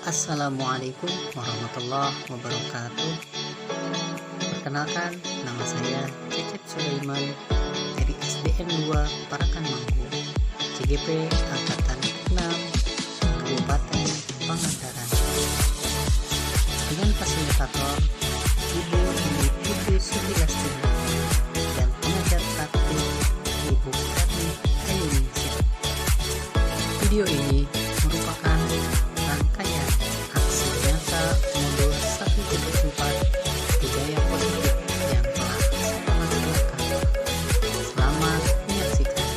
Assalamualaikum warahmatullahi wabarakatuh. Perkenalkan, nama saya Cecep Sulaiman dari SDN 2 Parakan Manggu, CGP Angkatan 6, Kabupaten Pangandaran. Dengan fasilitator Ibu Indi Putri Subilastina dan pengajar praktik Ibu Karni Ayuningsih. Video ini merupakan rangkaian aksi nyata mundur 1.4 budaya politik yang telah saya laksanakan. Selamat menyaksikan.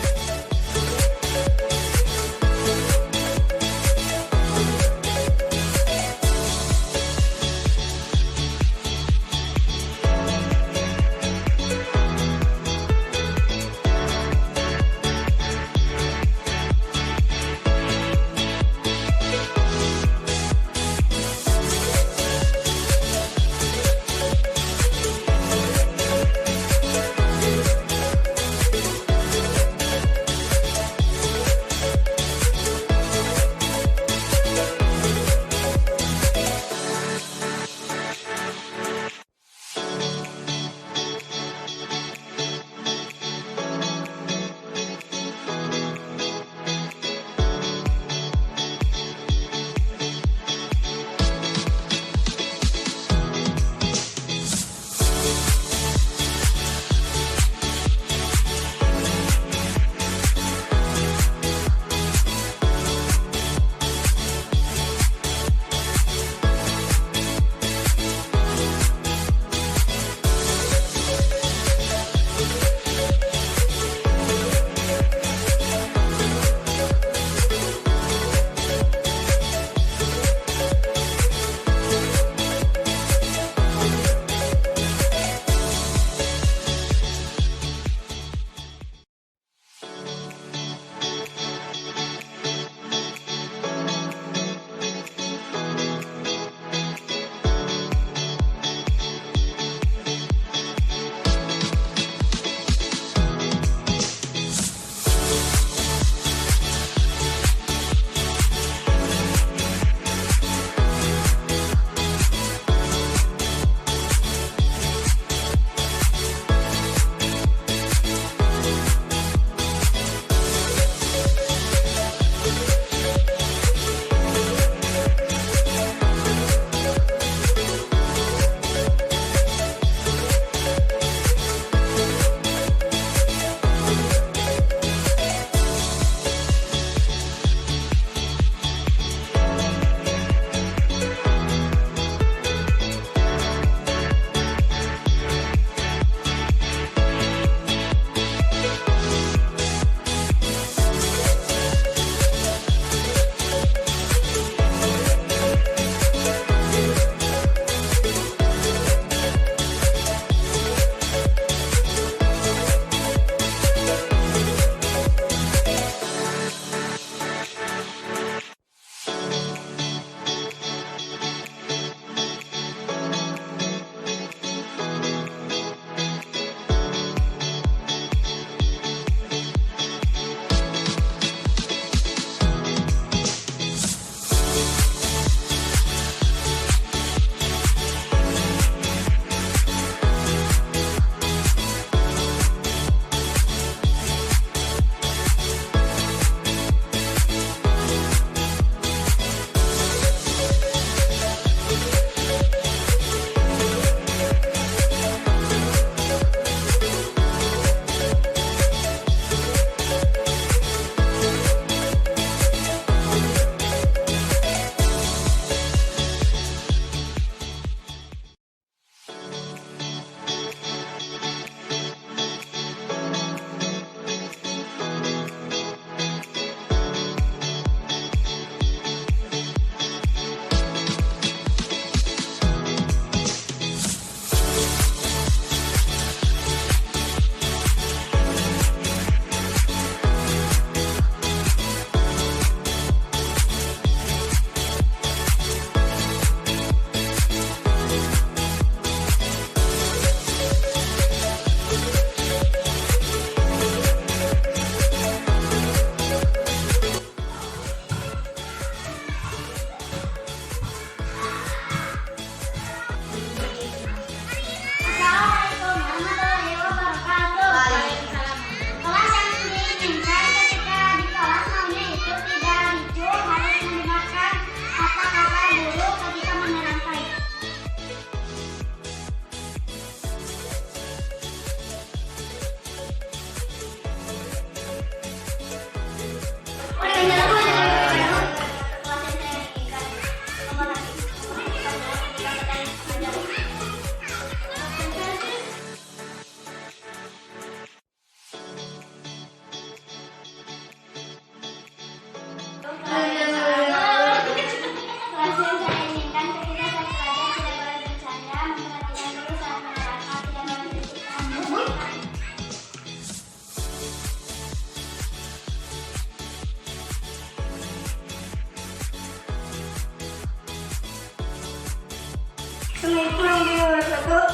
Assalamualaikum warahmatullahi wabarakatuh.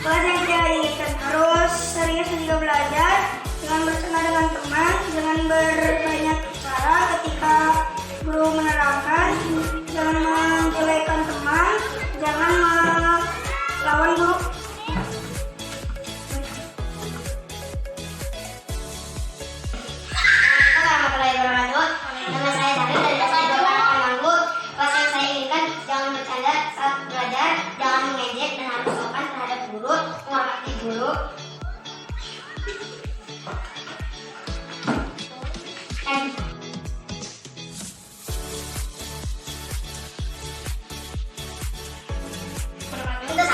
Kelas yang saya inginkan harus serius juga belajar, jangan bercanda dengan teman, jangan berbanyak bicara ketika guru menerangkan, jangan menjelekan teman, jangan melawan guru. Nama saya David dari kelas 2 Parakan Manggu. Kelas yang saya inginkan jangan bercanda saat belajar, jangan mengejek dan harus sopan terhadap guru, menghormati guru.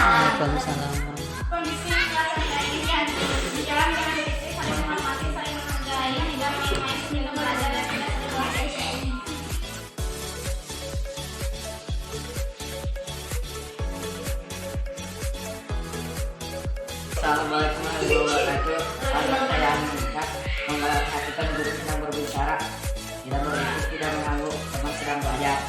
Waalaikumsalam. Kondisi kelas yang saya inginkan berjalan dengan disiplin, saling menghormati, saling menghargai, tidak main-main, juga belajar dan tidak terlalu. Assalamualaikum warahmatullahi wabarakatuh. Kelas saya meningkat memperhatikan guru sedang berbicara, tidak berisik, tidak mengganggu teman sedang belajar.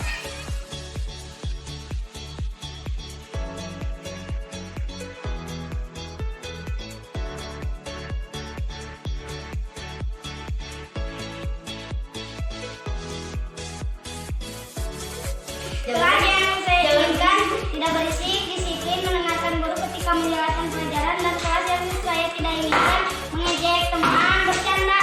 Kelas yang saya inginkan tidak berisik, disiplin, mendengarkan guru ketika menjalankan pelajaran, dan kelas yang saya tidak inginkan mengejek teman, bercanda.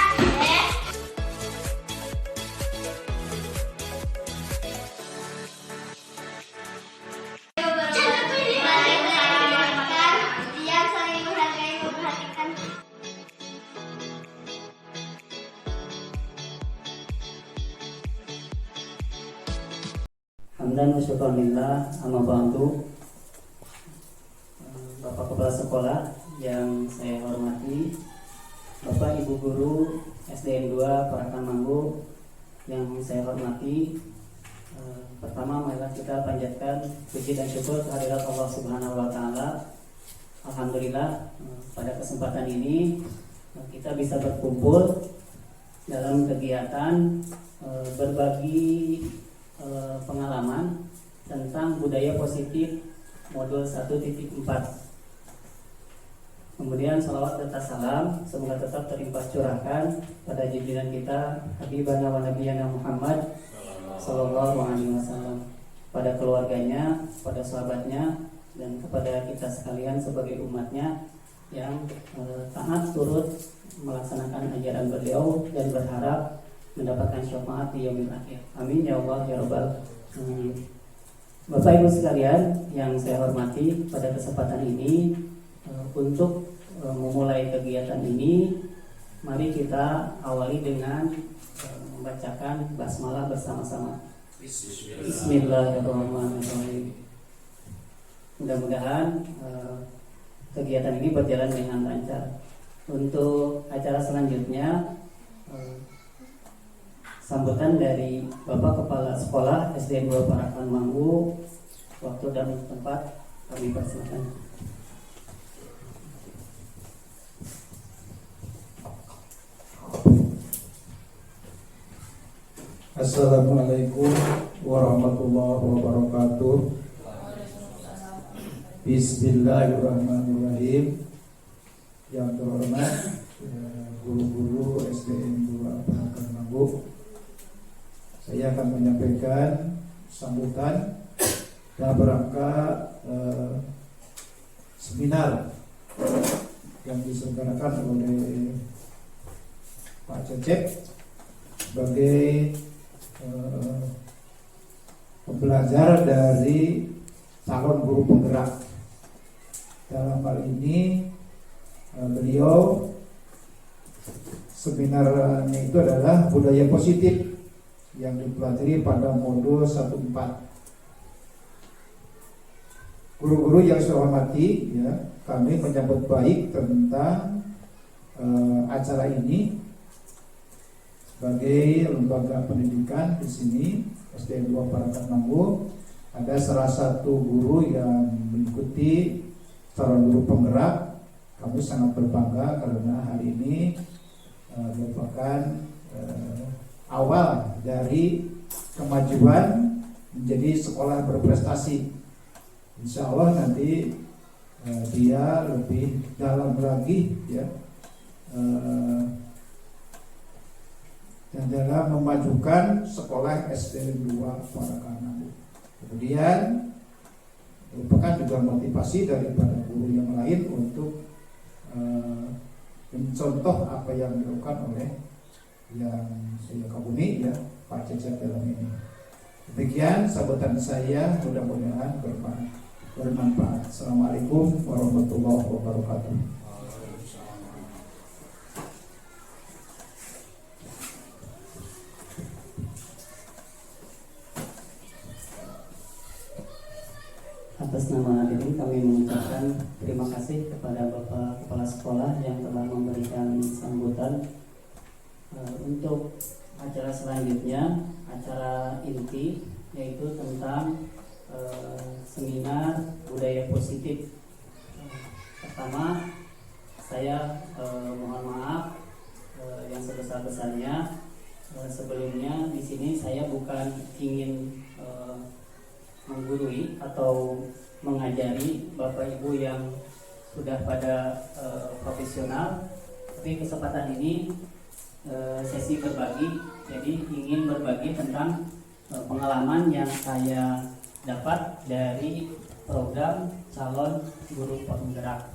Diam, saling menghargai, memperhatikan. Hamdan wa syukran lillah, amma ba'du. Bapak Kepala Sekolah yang saya hormati, Bapak Ibu Guru SDN 2 Parakan Manggu yang saya hormati, pertama marilah kita panjatkan puji dan syukur kehadirat Allah Subhanahu wa taala. Alhamdulillah, pada kesempatan ini kita bisa berkumpul dalam kegiatan berbagi pengalaman tentang budaya positif modul 1.4. Kemudian salawat serta salam semoga tetap terlimpah curahkan pada junjungan kita Habibana wa Nabiyana Muhammad sallallahu alaihi wasallam, pada keluarganya, pada sahabatnya, dan kepada kita sekalian sebagai umatnya yang taat turut melaksanakan ajaran beliau dan berharap mendapatkan syafaat di yaumil akhir. Amin ya Allah ya rabbal alamin. Bapak Ibu sekalian yang saya hormati, pada kesempatan ini untuk memulai kegiatan ini, mari kita awali dengan membacakan basmalah bersama-sama. Bismillahirrahmanirrahim. Mudah-mudahan kegiatan ini berjalan dengan lancar. Untuk acara selanjutnya, sambutan dari Bapak Kepala Sekolah SDN 2 Parakan Manggu. Waktu dan tempat kami persilakan. Assalamualaikum warahmatullahi wabarakatuh. Bismillahirrahmanirrahim. Yang terhormat guru-guru SDN 2 Parakan Manggu, saya akan menyampaikan sambutan dalam rangka seminar yang diselenggarakan oleh Pak Cecep sebagai pembelajar dari calon guru penggerak. Dalam hal ini beliau seminarnya itu adalah budaya positif yang dipelajari pada modul 1.4. Guru-guru yang saya hormati, ya, kami menyambut baik tentang acara ini sebagai lembaga pendidikan di sini SDN 2 Parakan Manggu. Ada salah satu guru yang mengikuti calon guru penggerak. Kami sangat berbangga karena hari ini merupakan awal dari kemajuan menjadi sekolah berprestasi Insya Allah nanti dia lebih dalam lagi ya, dan dalam memajukan sekolah SD 2 Parakan Nanggung. Kemudian merupakan juga motivasi daripada guru yang lain untuk mencontoh apa yang dilakukan oleh yang saya kagumi ya, Pak Cecep dalam ini. Demikian sambutan saya, mudah-mudahan bermanfaat. Assalamualaikum warahmatullahi wabarakatuh. Atas nama hadirin kami mengucapkan terima kasih kepada Bapak Kepala Sekolah yang telah memberikan sambutan. Untuk acara selanjutnya, acara inti yaitu tentang seminar budaya positif. Pertama, saya mohon maaf yang sebesar-besarnya. Sebelumnya di sini saya bukan ingin menggurui atau mengajari Bapak Ibu yang sudah pada profesional, tapi kesempatan ini sesi berbagi, jadi ingin berbagi tentang pengalaman yang saya dapat dari program calon guru penggerak.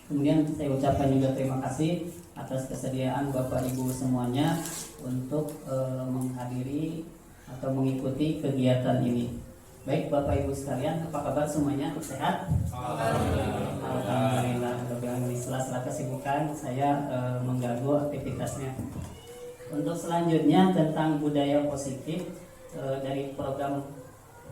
Kemudian saya ucapkan juga terima kasih atas kesediaan Bapak Ibu semuanya untuk menghadiri atau mengikuti kegiatan ini. Baik Bapak Ibu sekalian, apa kabar semuanya? Sehat? Alhamdulillah. Setelah kesibukan saya mengganggu aktivitasnya. Untuk selanjutnya tentang budaya positif dari program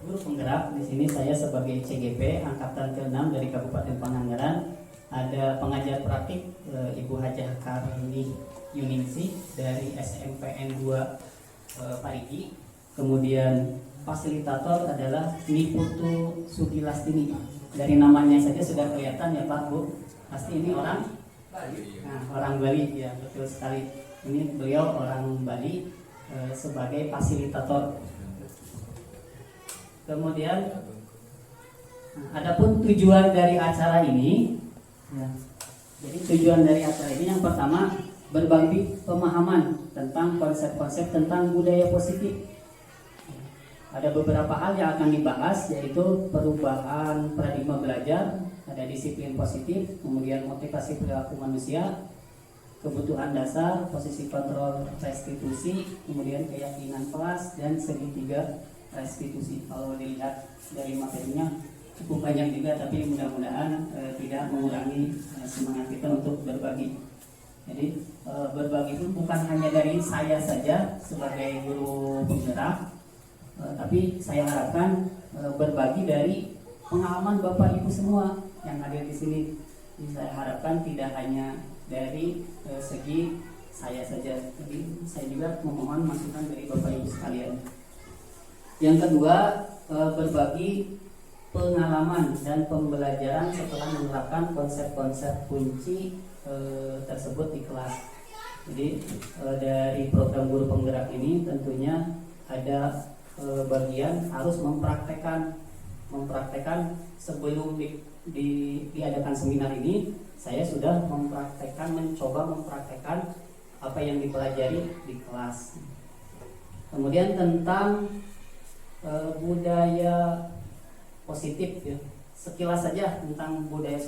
guru penggerak. Di sini saya sebagai CGP angkatan ke-6 dari Kabupaten Pangandaran. Ada pengajar praktik Ibu Hajah Karini Yuningsi dari SMPN 2 Parigi. Kemudian fasilitator adalah Niputu Sugilastini. Dari namanya saja sudah kelihatan ya Pak Bu, pasti ini orang Bali. Nah, orang Bali ya, betul sekali. Ini beliau orang Bali sebagai fasilitator. Kemudian adapun tujuan dari acara ini ya, jadi tujuan dari acara ini yang pertama berbagi pemahaman tentang konsep-konsep tentang budaya positif. Ada beberapa hal yang akan dibahas, yaitu perubahan paradigma belajar, ada disiplin positif, kemudian motivasi perilaku manusia, kebutuhan dasar, posisi kontrol restitusi, kemudian keyakinan kelas, dan segitiga restitusi. Kalau dilihat dari materinya cukup banyak juga, tapi mudah-mudahan tidak mengurangi semangat kita untuk berbagi. Jadi berbagi itu bukan hanya dari saya saja sebagai guru penggerak, tapi saya harapkan berbagi dari pengalaman Bapak Ibu semua yang hadir di sini. Jadi saya harapkan tidak hanya dari segi saya saja, tapi saya juga memohon masukan dari Bapak Ibu sekalian. Yang kedua, berbagi pengalaman dan pembelajaran setelah menerapkan konsep-konsep kunci tersebut di kelas. Jadi dari program guru penggerak ini tentunya ada bagian harus mempraktekkan sebelum diadakan seminar ini. Saya sudah mencoba mempraktekkan apa yang dipelajari di kelas. Kemudian tentang budaya positif ya. Sekilas saja tentang budaya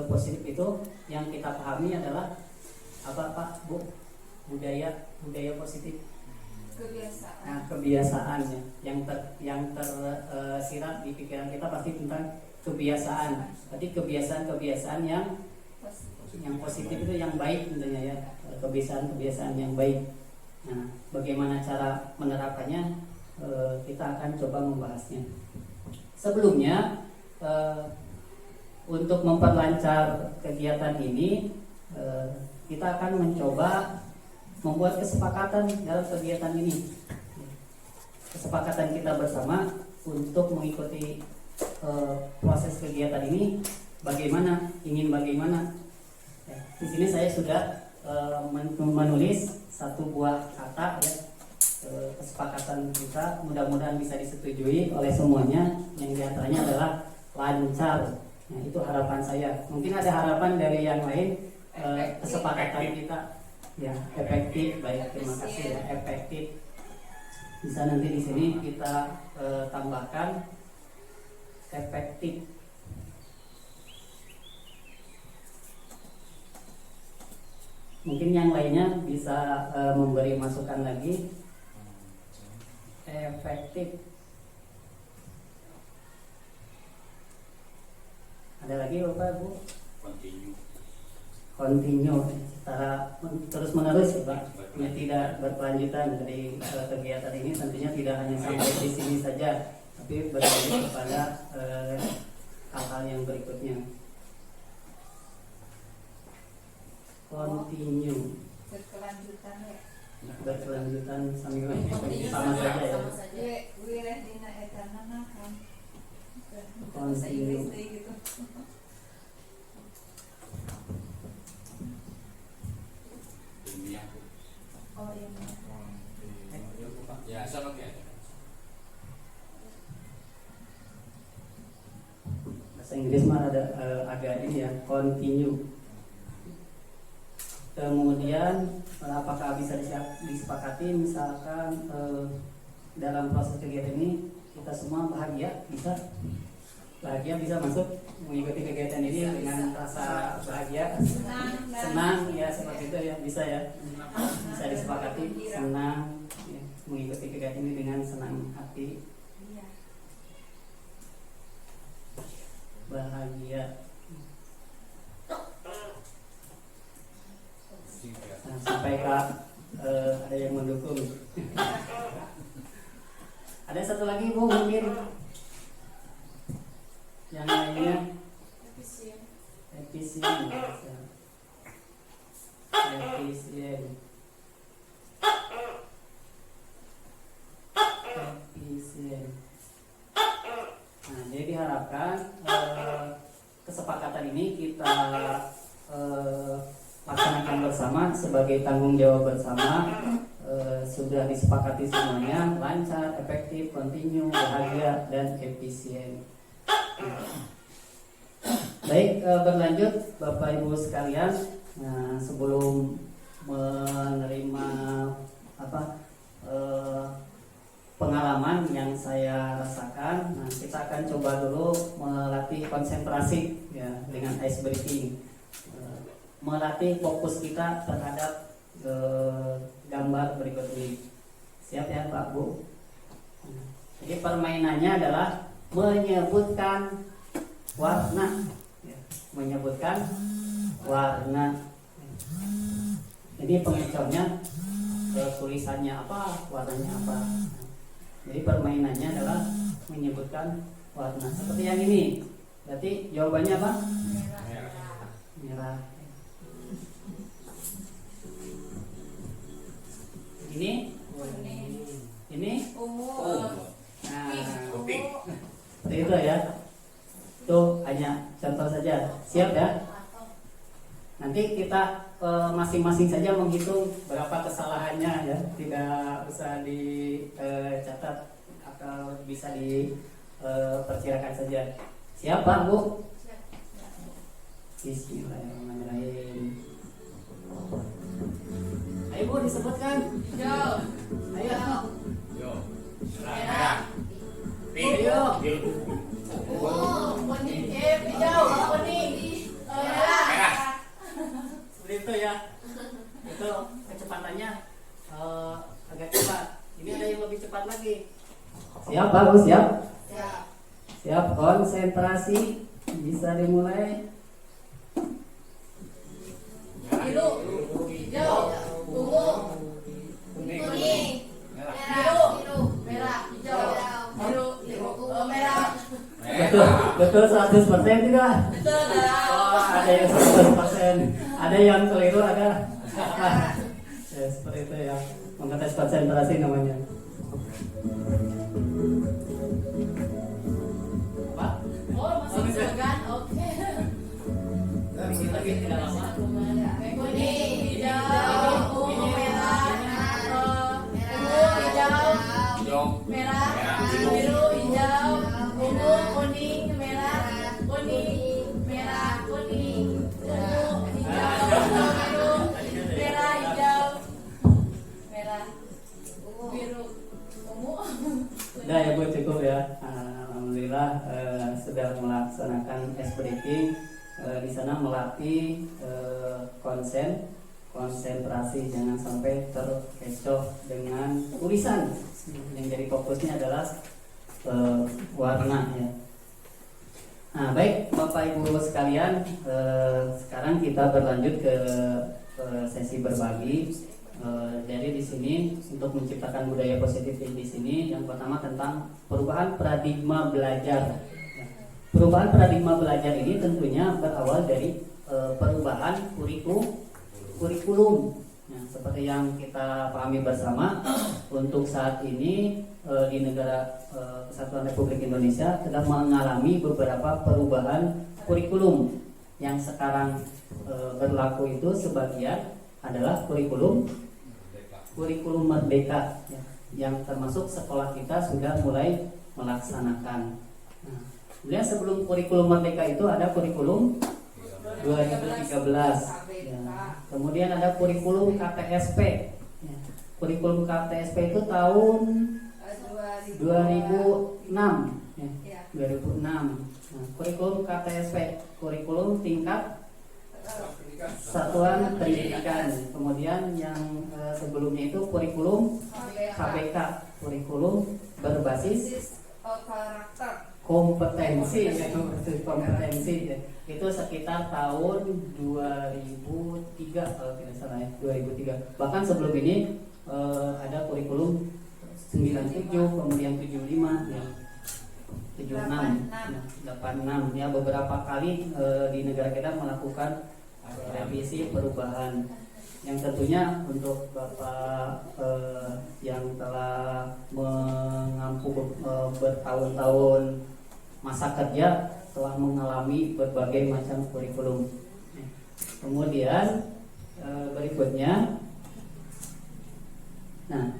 positif itu yang kita pahami adalah apa Pak Bu? Budaya positif. Kebiasaan ya. Yang tersirat di pikiran kita pasti tentang kebiasaan. Berarti kebiasaan yang positif itu yang baik tentunya ya. Kebiasaan yang baik. Nah, bagaimana cara menerapkannya? Kita akan coba membahasnya. Sebelumnya untuk memperlancar kegiatan ini, kita akan mencoba membuat kesepakatan dalam kegiatan ini. Kesepakatan kita bersama untuk mengikuti proses kegiatan ini ingin bagaimana. Ya, di sini saya sudah menulis satu buah kata ya, kesepakatan kita, mudah-mudahan bisa disetujui oleh semuanya. Yang diantaranya adalah lancar. Nah, itu harapan saya. Mungkin ada harapan dari yang lain, kesepakatan kita ya efektif. Baik, terima kasih ya, efektif. Bisa nanti di sini kita tambahkan efektif. Mungkin yang lainnya bisa memberi masukan lagi. Efektif. Ada lagi Bapak Bu? Continue secara terus menerus ya Pak. Ini tidak berkelanjutan dari kegiatan ini, tentunya tidak hanya sampai di sini saja, tapi berlanjut kepada hal-hal yang berikutnya. Continue. Berkelanjutan sambil sama saja ya. Continue. Ya, sama kayak Bahasa Inggris mah ada agak ini ya, continue. Kemudian apakah bisa disepakati misalkan dalam proses kegiatan ini kita semua bahagia, bisa masuk mengikuti kegiatan ini dengan rasa bahagia, senang ya, seperti itu ya, bisa ya, bisa disepakati, senang ya, mengikuti kegiatan ini dengan senang hati, bahagia. Nah, sampai ada yang mendukung. Ada satu lagi Bu, mungkin yang lainnya. Efisien. Efisien. Nah, jadi diharapkan kesepakatan ini kita laksanakan bersama sebagai tanggung jawab bersama. Sudah disepakati semuanya, lancar, efektif, continue, bahagia, dan efisien. Baik, berlanjut Bapak Ibu sekalian. Nah, sebelum menerima pengalaman yang saya rasakan, nah, kita akan coba dulu melatih konsentrasi ya dengan ice breaking, melatih fokus kita terhadap gambar berikut ini. Siap ya Pak Bu? Jadi permainannya adalah menyebutkan warna ya, menyebutkan warna. Jadi pengecornya tulisannya apa, warnanya apa. Jadi permainannya adalah menyebutkan warna. Seperti yang ini. Berarti jawabannya apa? Merah. Ini ungu. Nah, seperti itu ya. Tuh hanya contoh saja. Siap ya? Nanti kita masing-masing saja menghitung berapa kesalahannya ya. Tidak usah dicatat atau bisa diperkirakan saja. Siap Pak Bu? Bismillahirrahmanirrahim. Ayo Bu, disebutkan. Hijau. Ayo. Merah. Ayo. Kuning. Hijau. Kuning. Merah. Seperti itu ya. Itu kecepatannya agak cepat. Ini ada yang lebih cepat lagi. Siap Pak Bu, siap? Siap, konsentrasi. Bisa dimulai. Biru. Hijau. Ungu. Kuning. Biru. Merah. Hijau. Biru. Merah. Betul 100% tidak? Betul. Oh, ada yang 100%, ada yang keliru, ada. Ya, seperti itu ya. Mengetes konsentrasi namanya. Pak? Oh, masih slogan. Oke. Bikin lagi tidak lama. Kuning, hijau, ungu, merah, ungu, hijau, merah, biru, hijau, ungu, kuning, merah, ya. Alhamdulillah sudah melaksanakan ice breaking. Di sana melatih konsentrasi, jangan sampai terkecoh dengan tulisan. Yang jadi fokusnya adalah warna ya. Nah, baik Bapak Ibu sekalian, sekarang kita berlanjut ke sesi berbagi. Jadi di sini untuk menciptakan budaya positif di sini, yang pertama tentang perubahan paradigma belajar. Perubahan paradigma belajar ini tentunya berawal dari perubahan kurikulum. Nah, seperti yang kita pahami bersama, untuk saat ini di negara Kesatuan Republik Indonesia sedang mengalami beberapa perubahan kurikulum. Yang sekarang berlaku itu sebagian adalah kurikulum Merdeka ya, yang termasuk sekolah kita sudah mulai melaksanakan. Nah, kemudian sebelum kurikulum Merdeka itu ada kurikulum 2013 ya. Kemudian ada kurikulum KTSP ya. Kurikulum KTSP itu tahun 2006 ya. 2006. Nah, kurikulum KTSP, kurikulum tingkat satuan pendidikan. Kemudian yang sebelumnya itu kurikulum KBK, kurikulum berbasis kompetensi ya, itu sekitar tahun 2003 kalau tidak salah ya, 2003. Bahkan sebelum ini ada kurikulum 97, kemudian 75 ya. 76 ya, 86 ya, beberapa kali di negara kita melakukan revisi perubahan. Yang tentunya untuk Bapak yang telah mengampu bertahun-tahun masa kerja, telah mengalami berbagai macam kurikulum. Kemudian berikutnya, nah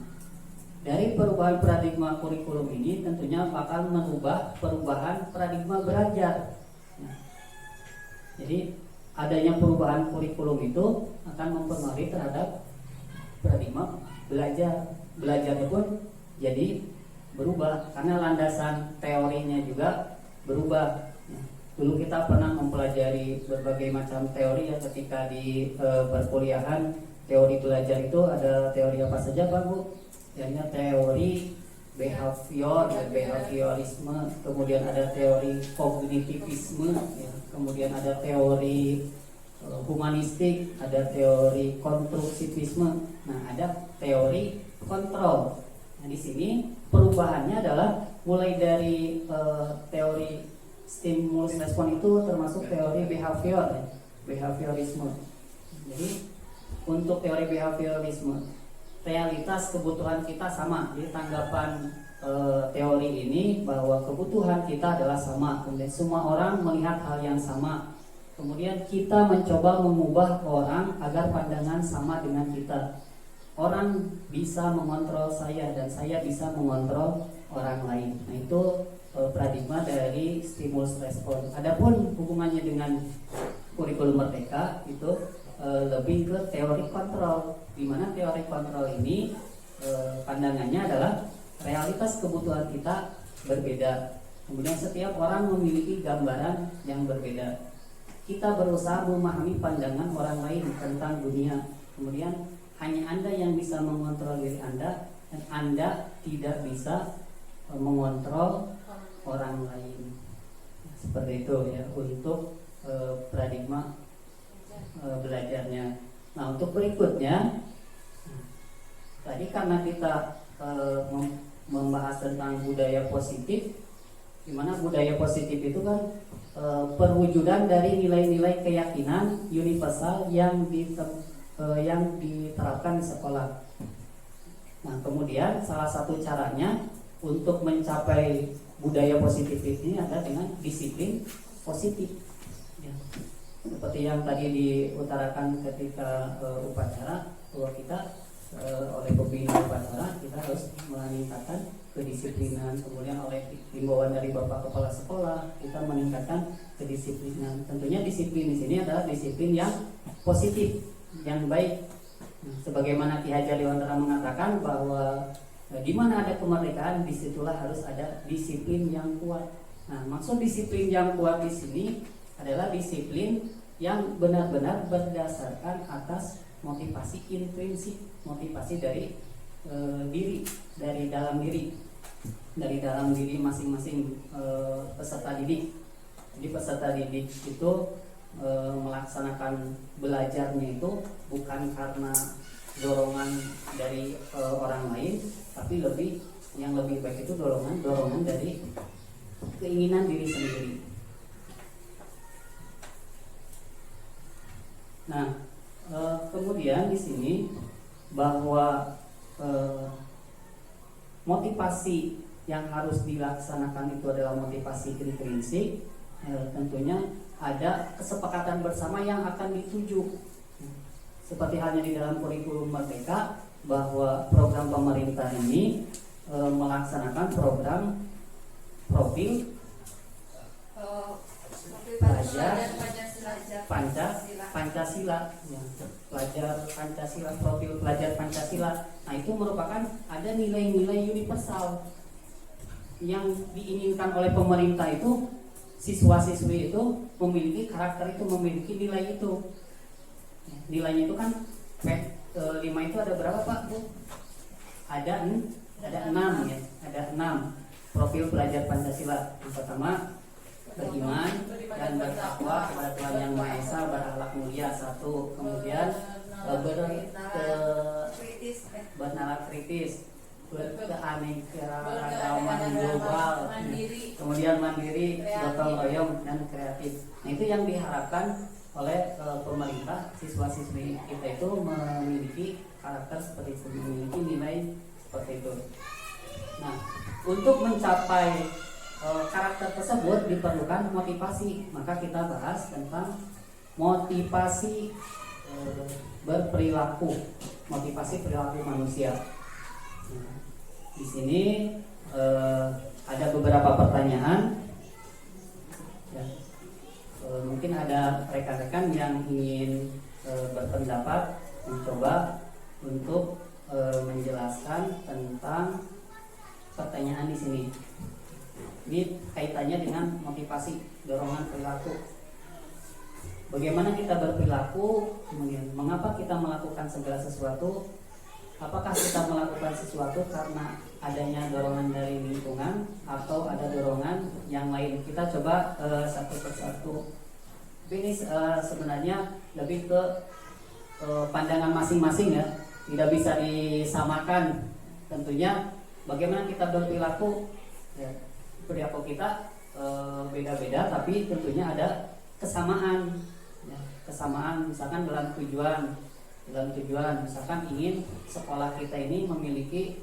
dari perubahan paradigma kurikulum ini tentunya bakal merubah perubahan paradigma belajar. Jadi adanya perubahan kurikulum itu akan mempengaruhi terhadap paradigma belajar. Belajarnya pun jadi berubah karena landasan teorinya juga berubah. Dulu kita pernah mempelajari berbagai macam teori ya ketika di perkuliahan. Teori belajar itu ada teori apa saja Pak Bu? Yaitu teori behaviorisme, kemudian ada teori kognitivisme ya. Kemudian ada teori humanistik, ada teori konstruktivisme, nah ada teori kontrol. Nah di sini perubahannya adalah mulai dari teori stimulus respon itu termasuk teori behaviorisme. Jadi untuk teori behaviorisme, realitas kebutuhan kita sama. Jadi tanggapan teori ini bahwa kebutuhan kita adalah sama, kemudian semua orang melihat hal yang sama. Kemudian kita mencoba mengubah orang agar pandangan sama dengan kita. Orang bisa mengontrol saya dan saya bisa mengontrol orang lain. Nah itu paradigma dari stimulus respon. Adapun hubungannya dengan kurikulum Merdeka itu lebih ke teori kontrol, di mana teori kontrol ini pandangannya adalah realitas kebutuhan kita berbeda. Kemudian setiap orang memiliki gambaran yang berbeda. Kita berusaha memahami pandangan orang lain tentang dunia. Kemudian hanya Anda yang bisa mengontrol diri Anda, dan Anda tidak bisa mengontrol orang lain. Seperti itu ya untuk paradigma belajarnya. Nah untuk berikutnya, tadi karena kita membahas tentang budaya positif, di mana budaya positif itu kan perwujudan dari nilai-nilai keyakinan universal yang diterapkan di sekolah. Nah kemudian salah satu caranya untuk mencapai budaya positif ini adalah dengan disiplin positif ya. Seperti yang tadi diutarakan ketika upacara, bahwa kita oleh pembina upacara kita harus meningkatkan kedisiplinan. Kemudian oleh himbauan dari Bapak Kepala Sekolah kita meningkatkan kedisiplinan. Tentunya disiplin di sini adalah disiplin yang positif, yang baik. Sebagaimana Ki Hajar Dewantara mengatakan bahwa Di mana ada kemerdekaan, disitulah harus ada disiplin yang kuat. Nah, maksud disiplin yang kuat di sini adalah disiplin yang benar-benar berdasarkan atas motivasi intrinsik, motivasi dari diri, dari dalam diri masing-masing peserta didik. Jadi peserta didik itu melaksanakan belajarnya itu bukan karena dorongan dari orang lain, tapi yang lebih baik itu dorongan dari keinginan diri sendiri. Nah, kemudian di sini bahwa motivasi yang harus dilaksanakan itu adalah motivasi intrinsik. Tentunya ada kesepakatan bersama yang akan dituju. Seperti halnya di dalam kurikulum Merdeka, bahwa program pemerintah ini melaksanakan program profil pelajar Pancasila, ya, pelajar Pancasila, profil pelajar Pancasila. Nah, itu merupakan ada nilai-nilai universal yang diinginkan oleh pemerintah itu. Siswa-siswi itu memiliki karakter itu, memiliki nilai itu. Nilainya itu kan 5 itu ada berapa Pak Bu? Ada 6 ya, ada 6 profil pelajar Pancasila. Yang pertama, beriman dan bertakwa kepada Tuhan Yang Maha Esa, berakhlak mulia 1. Kemudian bernalar kritis, keanekaragaman global, kemudian mandiri, gotong royong, dan kreatif. Nah, itu yang diharapkan oleh pemerintah. Siswa-siswi kita itu memiliki karakter seperti itu, memiliki nilai seperti itu. Nah, untuk mencapai karakter tersebut diperlukan motivasi. Maka kita bahas tentang motivasi berperilaku, motivasi perilaku manusia. Di sini ada beberapa pertanyaan. Ya, mungkin ada rekan-rekan yang ingin berpendapat, mencoba untuk menjelaskan tentang pertanyaan di sini. Ini kaitannya dengan motivasi, dorongan perilaku. Bagaimana kita berperilaku? Kemudian, mengapa kita melakukan segala sesuatu? Apakah kita melakukan sesuatu karena adanya dorongan dari lingkungan atau ada dorongan yang lain? Kita coba satu persatu. Ini sebenarnya lebih ke pandangan masing-masing ya, tidak bisa disamakan. Tentunya bagaimana kita berperilaku, ya, perilaku kita beda-beda, tapi tentunya ada kesamaan. Ya, kesamaan misalkan dalam tujuan, misalkan ingin sekolah kita ini memiliki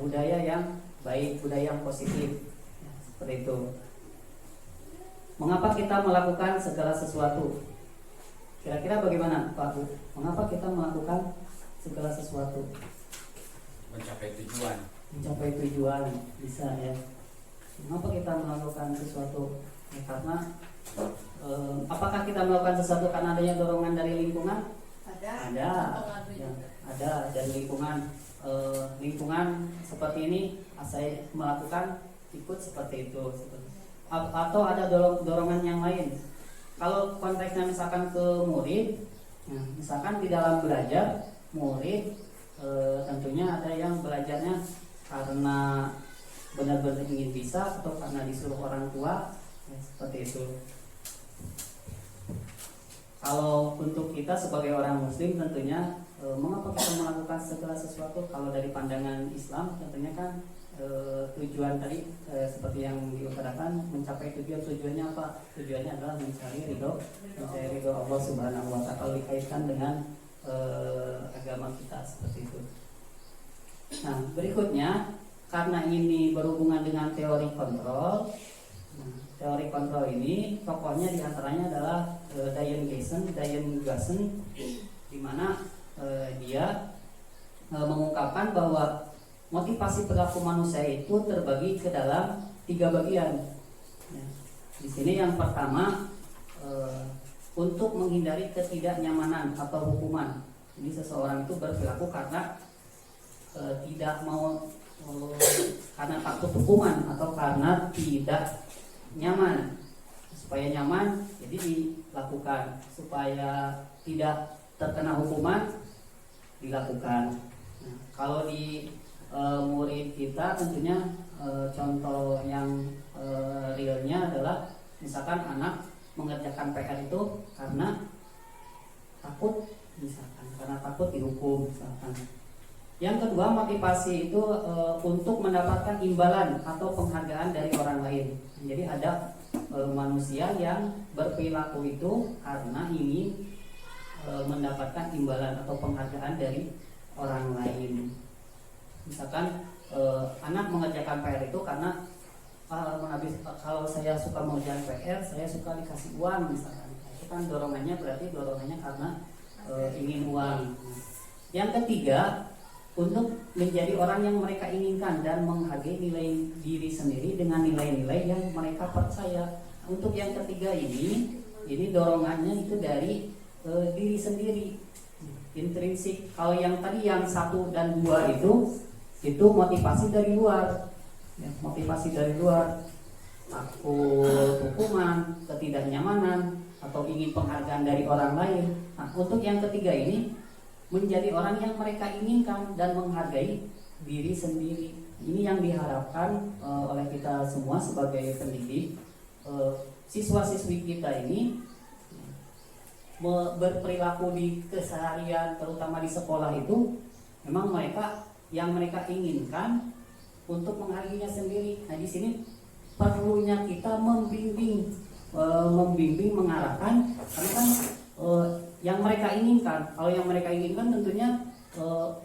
budaya yang baik, budaya yang positif, ya, seperti itu. Mengapa kita melakukan segala sesuatu? Kira-kira bagaimana Pak Bu? Mengapa kita melakukan segala sesuatu? Mencapai tujuan. Mencapai tujuan, bisa ya. Mengapa kita melakukan sesuatu? Ya, karena apakah kita melakukan sesuatu karena adanya dorongan dari lingkungan? Ada, ya, ada dari lingkungan. Lingkungan seperti ini, saya melakukan ikut seperti itu. Atau ada dorongan yang lain. Kalau konteksnya misalkan ke murid, nah, misalkan di dalam belajar, murid tentunya ada yang belajarnya karena benar-benar ingin bisa atau karena disuruh orang tua, ya, seperti itu. Kalau untuk kita sebagai orang muslim tentunya mengapa kita melakukan segala sesuatu? Kalau dari pandangan Islam tentunya kan tujuan tadi seperti yang diutarakan, mencapai tujuannya apa? Tujuannya adalah mencari ridho Allah Subhanahu wa Ta'ala, dikaitkan dengan agama kita seperti itu. Nah, berikutnya karena ini berhubungan dengan teori kontrol. Nah, teori kontrol ini tokohnya diantaranya adalah Diane Guyson, di mana dia mengungkapkan bahwa motivasi perilaku manusia itu terbagi ke dalam 3 bagian. Ya, di sini yang pertama untuk menghindari ketidaknyamanan atau hukuman. Jadi seseorang itu berperilaku karena tidak mau karena takut hukuman atau karena tidak nyaman. Supaya nyaman, jadi dilakukan. Supaya tidak terkena hukuman, dilakukan. Nah, kalau di murid kita tentunya contoh yang realnya adalah misalkan anak mengerjakan PR itu karena takut, misalkan karena takut dihukum misalkan. Yang kedua, motivasi itu untuk mendapatkan imbalan atau penghargaan dari orang lain. Jadi ada manusia yang berperilaku itu karena ingin mendapatkan imbalan atau penghargaan dari orang lain. Misalkan anak mengerjakan PR itu karena kalau saya suka mengerjakan PR, saya suka dikasih uang misalkan. Itu kan dorongannya, berarti dorongannya karena ingin uang. Yang ketiga, untuk menjadi orang yang mereka inginkan dan menghargai nilai diri sendiri dengan nilai-nilai yang mereka percaya. Untuk yang ketiga ini dorongannya itu dari diri sendiri, intrinsik. Kalau yang tadi yang 1 dan 2 itu motivasi dari luar, ya, motivasi dari luar, takut hukuman, ketidaknyamanan, atau ingin penghargaan dari orang lain. Nah, untuk yang ketiga ini menjadi orang yang mereka inginkan dan menghargai diri sendiri. Ini yang diharapkan oleh kita semua sebagai pendidik. Siswa-siswi kita ini berperilaku di keseharian, terutama di sekolah itu, memang yang mereka inginkan untuk menghargainya sendiri. Nah, di sini perlunya kita membimbing, mengarahkan, karena kan yang mereka inginkan. Kalau yang mereka inginkan tentunya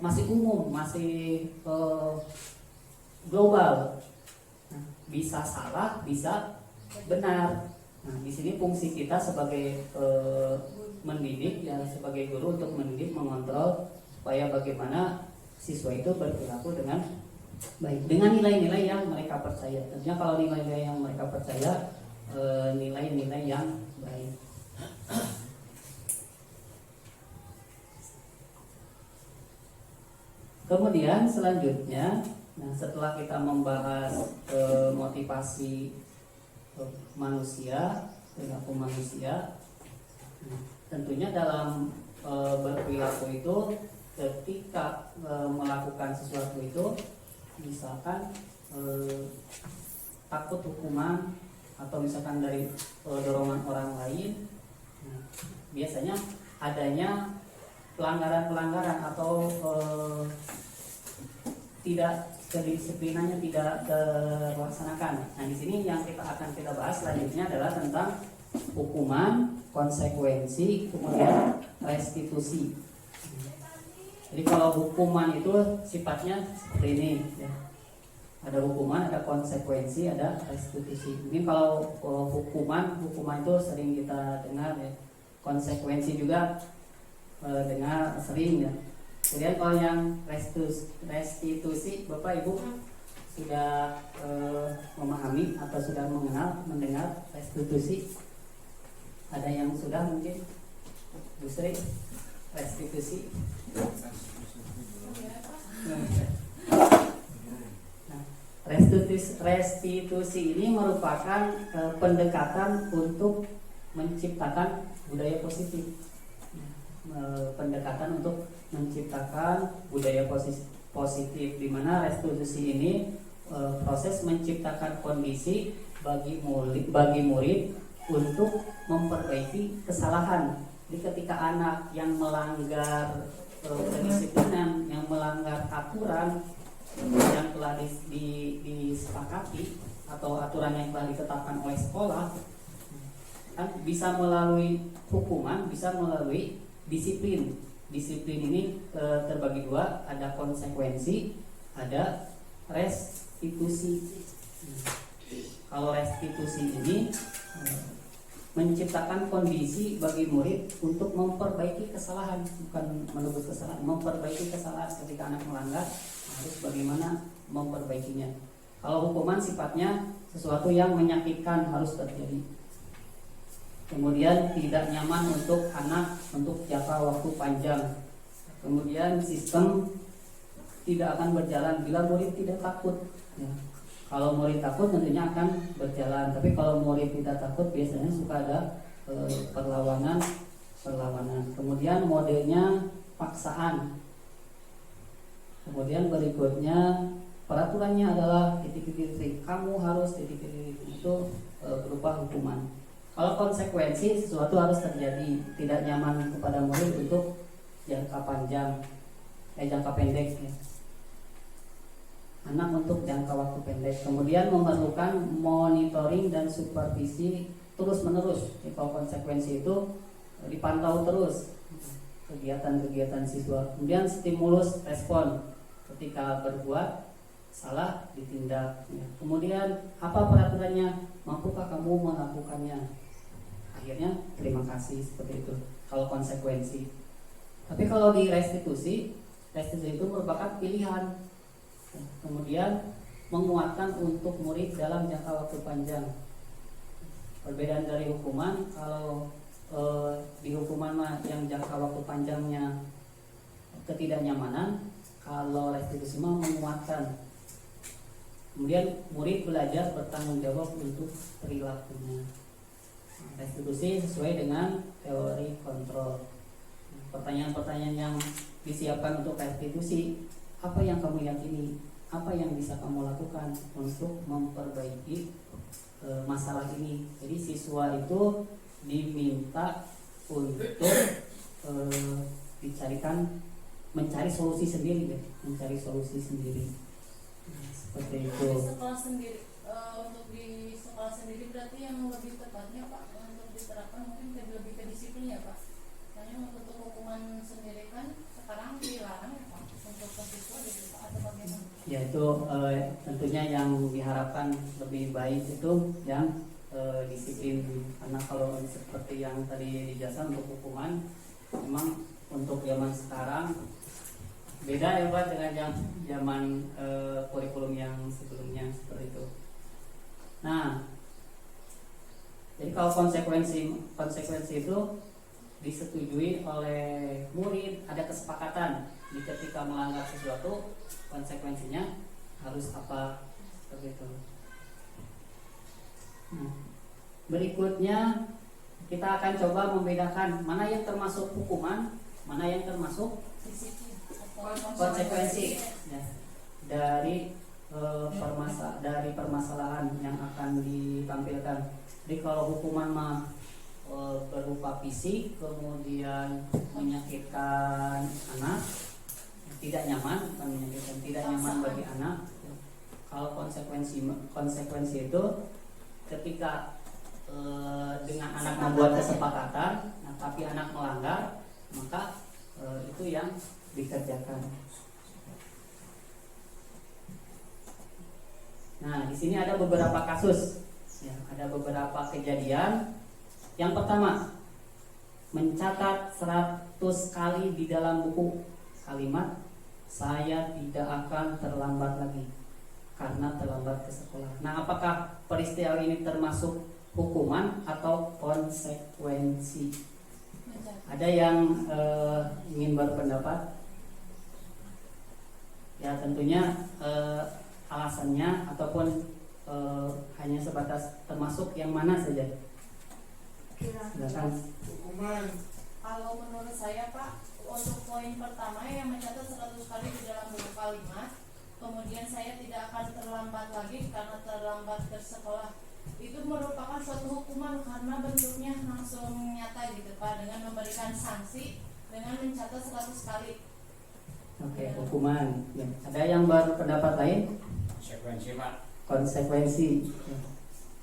masih umum, masih global. Nah, bisa salah, bisa benar. Nah, di sini fungsi kita sebagai mendidik, ya, sebagai guru untuk mendidik, mengontrol supaya bagaimana siswa itu berperilaku dengan baik, dengan nilai-nilai yang mereka percaya. Tentunya kalau nilai-nilai yang mereka percaya, nilai-nilai yang baik. Kemudian selanjutnya, nah, setelah kita membahas motivasi manusia, perilaku manusia, tentunya dalam berperilaku itu ketika melakukan sesuatu itu, misalkan takut hukuman atau misalkan dari dorongan orang lain, nah, biasanya adanya pelanggaran-pelanggaran atau tidak kedisiplinannya tidak terlaksanakan. Nah, di sini yang akan kita bahas selanjutnya adalah tentang hukuman, konsekuensi, kemudian restitusi. Jadi kalau hukuman itu sifatnya seperti ini, ya. Ada hukuman, ada konsekuensi, ada restitusi. Mungkin kalau hukuman itu sering kita dengar, ya. Konsekuensi juga dengar sering, ya. Kemudian kalau yang restitusi, Bapak Ibu sudah memahami atau sudah mendengar restitusi? Ada yang sudah mungkin? Bu Sri, restitusi. Nah, restitusi ini merupakan pendekatan untuk menciptakan budaya positif. Pendekatan untuk menciptakan budaya positif, di mana restitusi ini proses menciptakan kondisi bagi murid untuk memperbaiki kesalahan. Jadi ketika anak yang melanggar kedisiplinan, yang melanggar aturan yang telah disepakati atau aturan yang telah ditetapkan oleh sekolah, kan bisa melalui hukuman, bisa melalui disiplin. Disiplin ini terbagi dua, ada konsekuensi, ada restitusi. Kalau restitusi ini menciptakan kondisi bagi murid untuk memperbaiki kesalahan, bukan menebus kesalahan, memperbaiki kesalahan. Ketika anak melanggar, harus bagaimana memperbaikinya. Kalau hukuman sifatnya sesuatu yang menyakitkan, harus terjadi. Kemudian tidak nyaman untuk anak untuk jangka waktu panjang. Kemudian sistem tidak akan berjalan bila murid tidak takut. Ya. Kalau murid takut tentunya akan berjalan, tapi kalau murid tidak takut biasanya suka ada perlawanan. Kemudian modenya paksaan. Kemudian berikutnya peraturannya adalah titik-titik, kamu harus titik-titik, itu berupa hukuman. Kalau konsekuensi, sesuatu harus terjadi, tidak nyaman kepada murid untuk jangka pendek ya. Anak untuk jangka waktu pendek. Kemudian memerlukan monitoring dan supervisi terus menerus. Kalau konsekuensi itu dipantau terus kegiatan-kegiatan siswa. Kemudian stimulus respon, ketika berbuat salah ditindak ya. Kemudian apa peraturannya, mampukah kamu melakukannya, akhirnya terima kasih, seperti itu kalau konsekuensi. Tapi kalau di restitusi itu merupakan pilihan. Kemudian menguatkan untuk murid dalam jangka waktu panjang. Perbedaan dari hukuman, kalau di hukuman yang jangka waktu panjangnya ketidaknyamanan, kalau restitusi menguatkan. Kemudian murid belajar bertanggung jawab untuk perilakunya. Restitusi sesuai dengan teori kontrol. Pertanyaan-pertanyaan yang disiapkan untuk restitusi, apa yang kamu yakini, apa yang bisa kamu lakukan untuk memperbaiki masalah ini. Jadi siswa itu diminta untuk mencari solusi sendiri ya, seperti itu. Di sekolah sendiri, untuk di sekolah sendiri berarti yang lebih tepatnya Pak untuk diterapkan mungkin lebih ke disiplin ya Pak. Karena untuk hukuman sendiri kan sekarang dilarang ya Pak untuk siswa gitu Pak, atau bagaimana? Ya itu tentunya yang diharapkan lebih baik itu yang disiplin, karena kalau seperti yang tadi dijelaskan untuk hukuman, memang untuk zaman sekarang beda ya Pak dengan zaman kurikulum yang sebelumnya, seperti itu. Nah, jadi kalau konsekuensi itu disetujui oleh murid, ada kesepakatan di ketika melanggar sesuatu konsekuensinya harus apa, seperti itu. Nah, berikutnya kita akan coba membedakan mana yang termasuk hukuman, mana yang termasuk konsekuensi ya, dari permasalahan yang akan ditampilkan. Jadi kalau hukuman mah berupa fisik, kemudian menyakitkan anak, tidak nyaman, bukan menyakitkan, tidak nyaman bagi anak. Kalau konsekuensi itu ketika dengan anak membuat kesepakatan, nah, tapi anak melanggar, maka itu yang dikerjakan. Nah, di sini ada beberapa kasus, ya, ada beberapa kejadian. Yang pertama, mencatat 100 kali di dalam buku kalimat saya tidak akan terlambat lagi karena terlambat ke sekolah. Nah, apakah peristiwa ini termasuk hukuman atau konsekuensi? Ada yang ingin berpendapat? Ya, tentunya alasannya ataupun hanya sebatas termasuk yang mana saja. Silakan. Kalau menurut saya Pak, untuk poin pertama yang mencatat 100 kali di dalam buku kalimat, kemudian saya tidak akan terlambat lagi karena terlambat ke sekolah, itu merupakan suatu hukuman karena bentuknya langsung nyata gitu Pak, dengan memberikan sanksi dengan mencatat 100 kali. Oke, hukuman. Ya. Ada yang berpendapat lain? Konsekuensi Pak. Konsekuensi. Ya.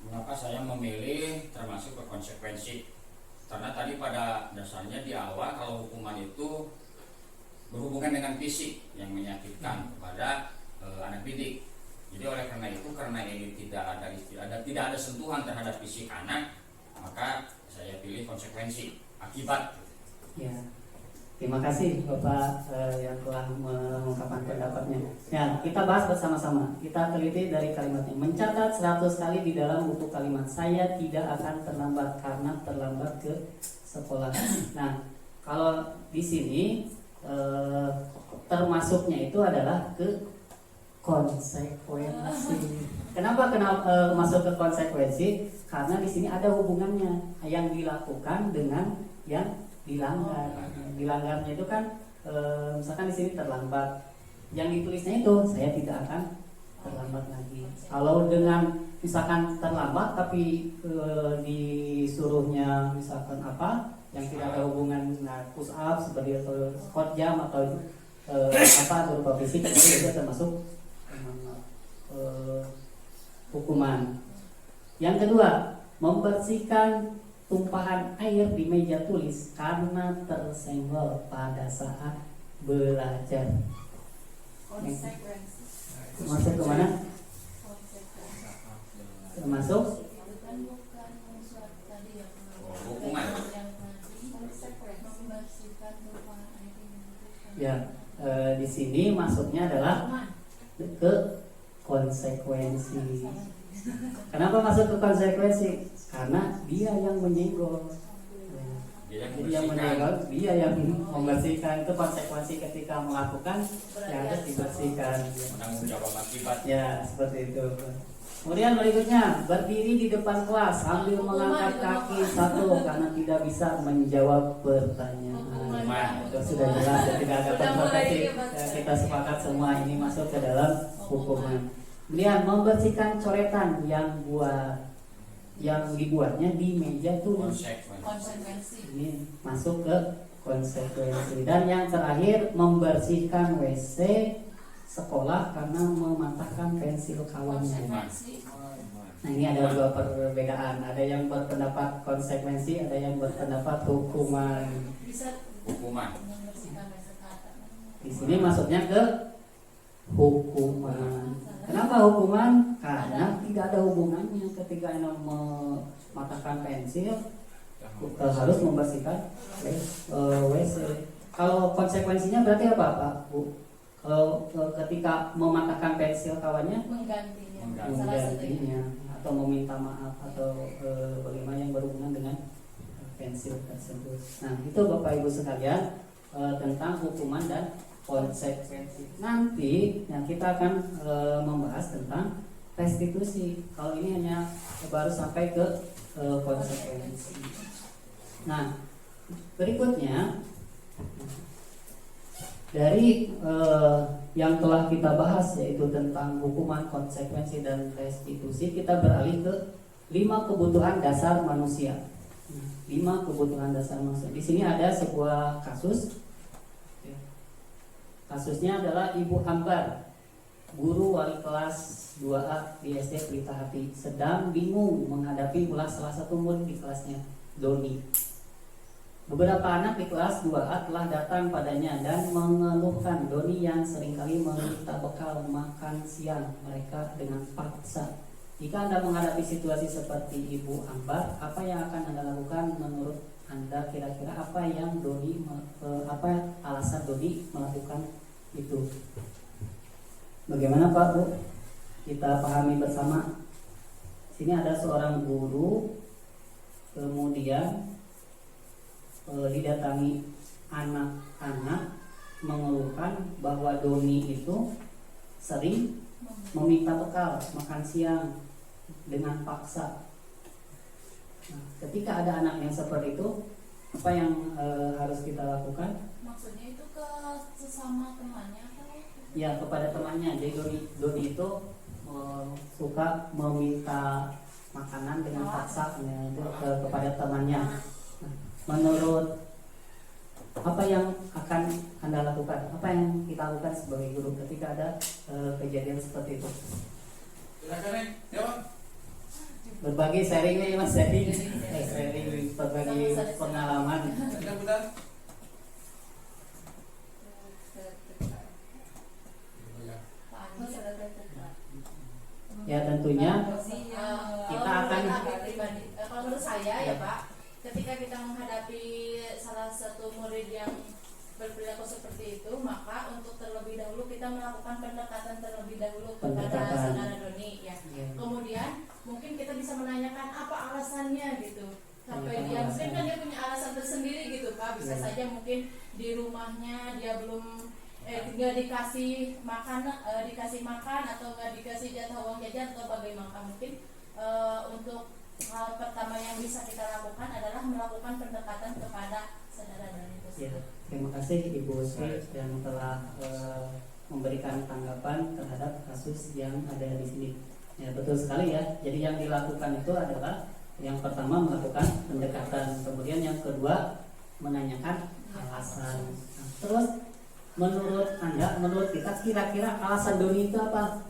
Mengapa saya memilih termasuk ke konsekuensi? Karena tadi pada dasarnya di awal kalau hukuman itu berhubungan dengan fisik yang menyakitkan kepada anak didik. Jadi oleh karena itu, karena ini tidak ada sentuhan terhadap fisik anak, maka saya pilih konsekuensi akibat. Ya. Terima kasih Bapak yang telah mengungkapkan pendapatnya. Ya, kita bahas bersama-sama. Kita teliti dari kalimatnya. Mencatat 100 kali di dalam buku kalimat saya tidak akan terlambat karena terlambat ke sekolah. Nah, kalau di sini termasuknya itu adalah ke konsekuensi. Kenapa masuk ke konsekuensi? Karena di sini ada hubungannya yang dilakukan dengan yang dilanggar. Dilanggarnya itu kan misalkan di sini terlambat. Yang ditulisnya itu saya tidak akan terlambat lagi. Kalau dengan misalkan terlambat tapi disuruhnya misalkan apa yang tidak ada hubungan push up seperti itu squat jam atau apa berupa fisik itu juga termasuk hukuman. Yang kedua, membersihkan tumpahan air di meja tulis karena tersenggol pada saat belajar. Konsekuensi. Masuk ke mana? Termasuk Itu kan bukan suatu tadi ya. Hukuman. Yang tadi membersihkan tumpahan air di meja tulis. ya di sini masuknya adalah ke konsekuensi. Kenapa masuk ke konsekuensi? Karena dia yang menyenggol. Dia yang Jadi yang menyenggol, dia yang membersihkan. Itu konsekuensi ketika melakukan yang harus dibersihkan. menanggung jawab akibat. Ya, seperti itu. Kemudian berikutnya, berdiri di depan kelas sambil mengangkat kaki satu karena tidak bisa menjawab pertanyaan. Itu sudah jelas, ya, tidak ada kontroversi. Kita sepakat semua ini masuk ke dalam hukuman. Kemudian membersihkan coretan yang dibuatnya di meja tulis. Konsekuensi. Ini masuk ke konsekuensi. Dan yang terakhir, membersihkan WC sekolah karena mematahkan pensil kawannya. Konsekuensi. Nah, ini ada dua perbedaan. Ada yang berpendapat konsekuensi, ada yang berpendapat hukuman. Bisa Hukuman. membersihkan kata. Di sini masuknya ke hukuman. Kenapa hukuman? Karena tidak ada hubungannya ketika Anda mematahkan pensil harus membersihkan WC. Kalau konsekuensinya berarti apa, Pak, Bu? Kalau ketika mematahkan pensil kawannya Menggantinya. Salah satunya. menggantinya atau meminta maaf atau bagaimana yang berhubungan dengan pensil tersebut. Nah, itu Bapak Ibu sekalian tentang hukuman dan konsekuensi. Nanti yang kita akan membahas tentang restitusi. Kalau ini hanya baru sampai ke konsekuensi. Nah, berikutnya dari yang telah kita bahas yaitu tentang hukuman, konsekuensi dan restitusi, kita beralih ke 5 kebutuhan dasar manusia. 5 kebutuhan dasar manusia. Di sini ada sebuah kasus. Kasusnya adalah Ibu Ambar, guru wali kelas 2A di SD Pelita Hati, sedang bingung menghadapi ulah salah satu murid di kelasnya, Doni. Beberapa anak di kelas 2A telah datang padanya dan mengeluhkan Doni yang seringkali meminta bekal makan siang mereka dengan paksa. Jika Anda menghadapi situasi seperti Ibu Ambar, apa yang akan Anda lakukan menurut Anda? Kira-kira apa yang apa alasan Doni melakukan itu? Bagaimana Pak, Bu? Kita pahami bersama. Sini ada seorang guru, kemudian didatangi anak-anak mengeluhkan bahwa Doni itu sering meminta bekal makan siang dengan paksa. Nah, ketika ada anak yang seperti itu, apa yang harus kita lakukan? Maksudnya itu ke sesama temannya atau? Ya, kepada temannya. Jadi Doni itu suka meminta makanan dengan paksa itu kepada temannya. Nah, menurut apa yang akan Anda lakukan? Apa yang kita lakukan sebagai guru ketika ada kejadian seperti itu? Berbagi sharingnya ya Mas, sharing berbagi pengalaman. Ya tentunya kita akan kalau menurut saya ya Pak, ketika kita menghadapi salah satu murid yang berperilaku seperti itu, maka untuk terlebih dahulu kita melakukan pendekatan terlebih dahulu kepada saudara Doni ya. Kemudian mungkin kita bisa menanyakan apa alasannya gitu. Sampai dia mungkin kan dia punya alasan tersendiri gitu Pak. Bisa Iya. saja mungkin di rumahnya dia belum nggak dikasih makan atau nggak dikasih jatah uang jajan atau bagaimana. Mungkin untuk hal pertama yang bisa kita lakukan adalah melakukan pendekatan kepada saudara dan itu Ya, sendiri. terima kasih Ibu Sri yang telah memberikan tanggapan terhadap kasus yang ada di sini. Ya, betul sekali ya. Jadi yang dilakukan itu adalah yang pertama melakukan pendekatan, kemudian yang kedua menanyakan alasan. Nah, terus menurut Anda, menurut kita kira-kira alasan Doni itu apa?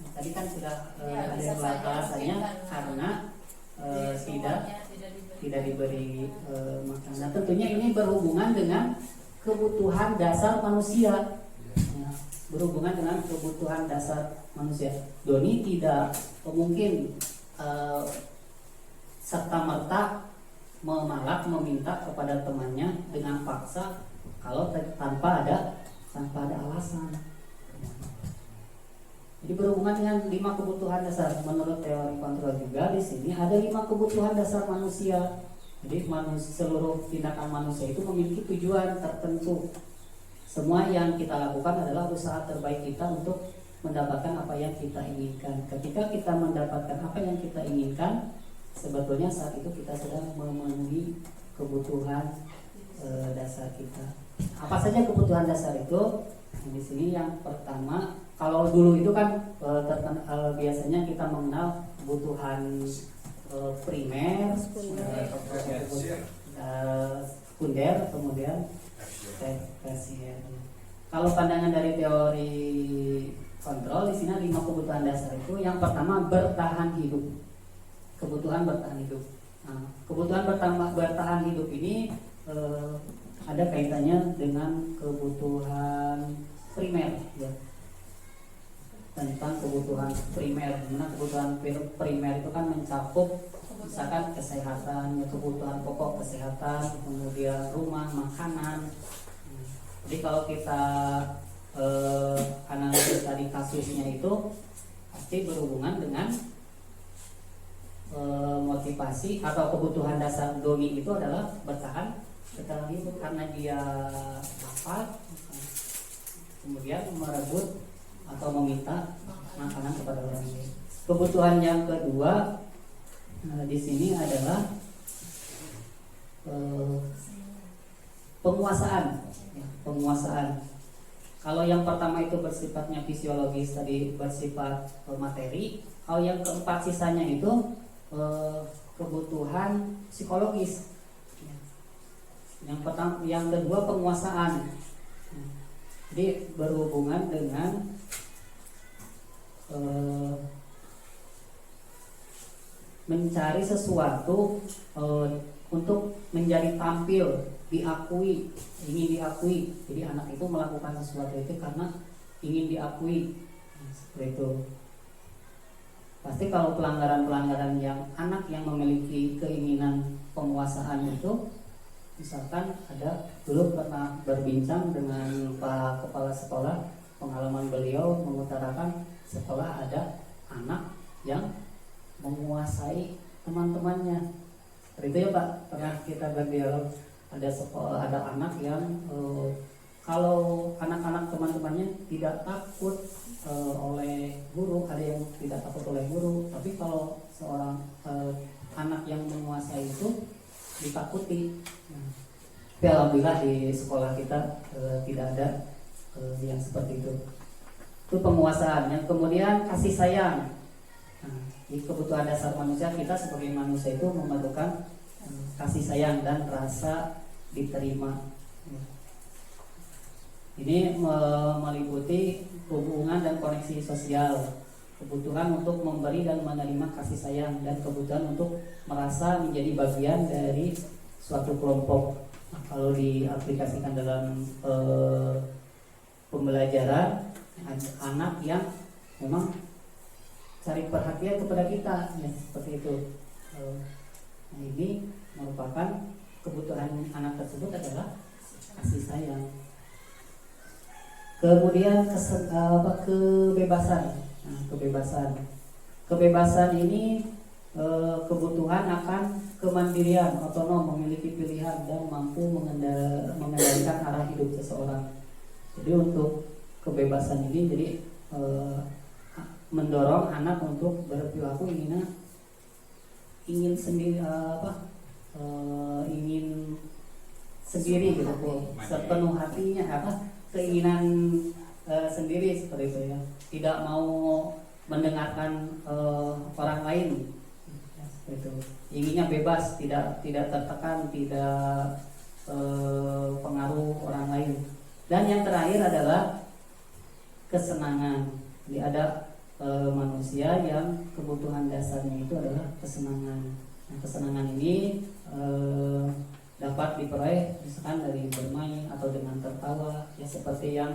Nah, tadi kan sudah Ya, ada bisa dua saja alasannya mungkin karena tidak diberi makan. Nah, tentunya ini berhubungan dengan kebutuhan dasar manusia. Ya, berhubungan dengan kebutuhan dasar manusia. Doni tidak mungkin serta merta memalak meminta kepada temannya dengan paksa kalau tanpa ada alasan. Jadi berhubungan dengan 5 kebutuhan dasar. Menurut teori kontrol juga di sini ada 5 kebutuhan dasar manusia. Jadi seluruh tindakan manusia itu memiliki tujuan tertentu. Semua yang kita lakukan adalah usaha terbaik kita untuk mendapatkan apa yang kita inginkan. Ketika kita mendapatkan apa yang kita inginkan, sebetulnya saat itu kita sedang memenuhi kebutuhan dasar kita. Apa saja kebutuhan dasar itu? Di sini yang pertama, kalau dulu itu kan biasanya kita mengenal kebutuhan primer, sekunder, kemudian tersier. Kalau pandangan dari teori kontrol, di sini 5 kebutuhan dasar itu. Yang pertama bertahan hidup, kebutuhan bertahan hidup. Nah, kebutuhan bertahan hidup ini ada kaitannya dengan kebutuhan primer, ya. Tentang kebutuhan primer, dimana kebutuhan primer itu kan mencakup misalkan kesehatan, ya, kebutuhan pokok kesehatan, kemudian rumah, makanan. Jadi kalau kita analisis tadi kasusnya itu pasti berhubungan dengan motivasi atau kebutuhan dasar Doni itu adalah bertahan hidup karena dia lapar, kemudian merebut atau meminta makanan kepada orang lain. Kebutuhan yang kedua di sini adalah penguasaan. Ya, penguasaan. Kalau yang pertama itu bersifatnya fisiologis, tadi bersifat materi. Kalau yang keempat sisanya itu kebutuhan psikologis. Yang pertama, yang kedua penguasaan. Jadi berhubungan dengan mencari sesuatu untuk menjadi tampil, diakui, ingin diakui. Jadi anak itu melakukan sesuatu itu karena ingin diakui. Seperti itu. Pasti kalau pelanggaran-pelanggaran yang anak yang memiliki keinginan penguasaan itu, misalkan ada dulu pernah berbincang dengan Pak Kepala Sekolah, pengalaman beliau mengutarakan sekolah ada anak yang menguasai teman-temannya. Seperti itu ya Pak, pernah kita berdialog. Ada sekolah, ada anak yang kalau anak-anak teman-temannya tidak takut oleh guru, ada yang tidak takut oleh guru, tapi kalau seorang anak yang menguasai itu ditakuti. Tapi alhamdulillah di sekolah kita tidak ada yang seperti itu. Itu penguasaan. Yang kemudian kasih sayang. Nah, di kebutuhan dasar manusia, kita sebagai manusia itu memerlukan kasih sayang dan rasa diterima. Ini meliputi hubungan dan koneksi sosial, kebutuhan untuk memberi dan menerima kasih sayang, dan kebutuhan untuk merasa menjadi bagian dari suatu kelompok. Nah, kalau diaplikasikan dalam pembelajaran, anak yang memang cari perhatian kepada kita, ya, seperti itu. Nah, ini merupakan kebutuhan anak tersebut adalah kasih sayang. Kemudian kebebasan. Nah, kebebasan ini kebutuhan akan kemandirian, otonom, memiliki pilihan dan mampu mengendalikan arah hidup seseorang. Jadi untuk kebebasan ini jadi mendorong anak untuk berperilaku ingin sendiri ingin sendiri gitu Bu, sepenuh hatinya keinginan sendiri seperti itu ya, tidak mau mendengarkan orang lain ya, seperti itu. Inginnya bebas, tidak tertekan, tidak pengaruh orang lain. Dan yang terakhir adalah kesenangan. Jadi ada manusia yang kebutuhan dasarnya itu adalah kesenangan. Nah, kesenangan ini dapat diperoleh misalkan dari bermain atau dengan tertawa, ya seperti yang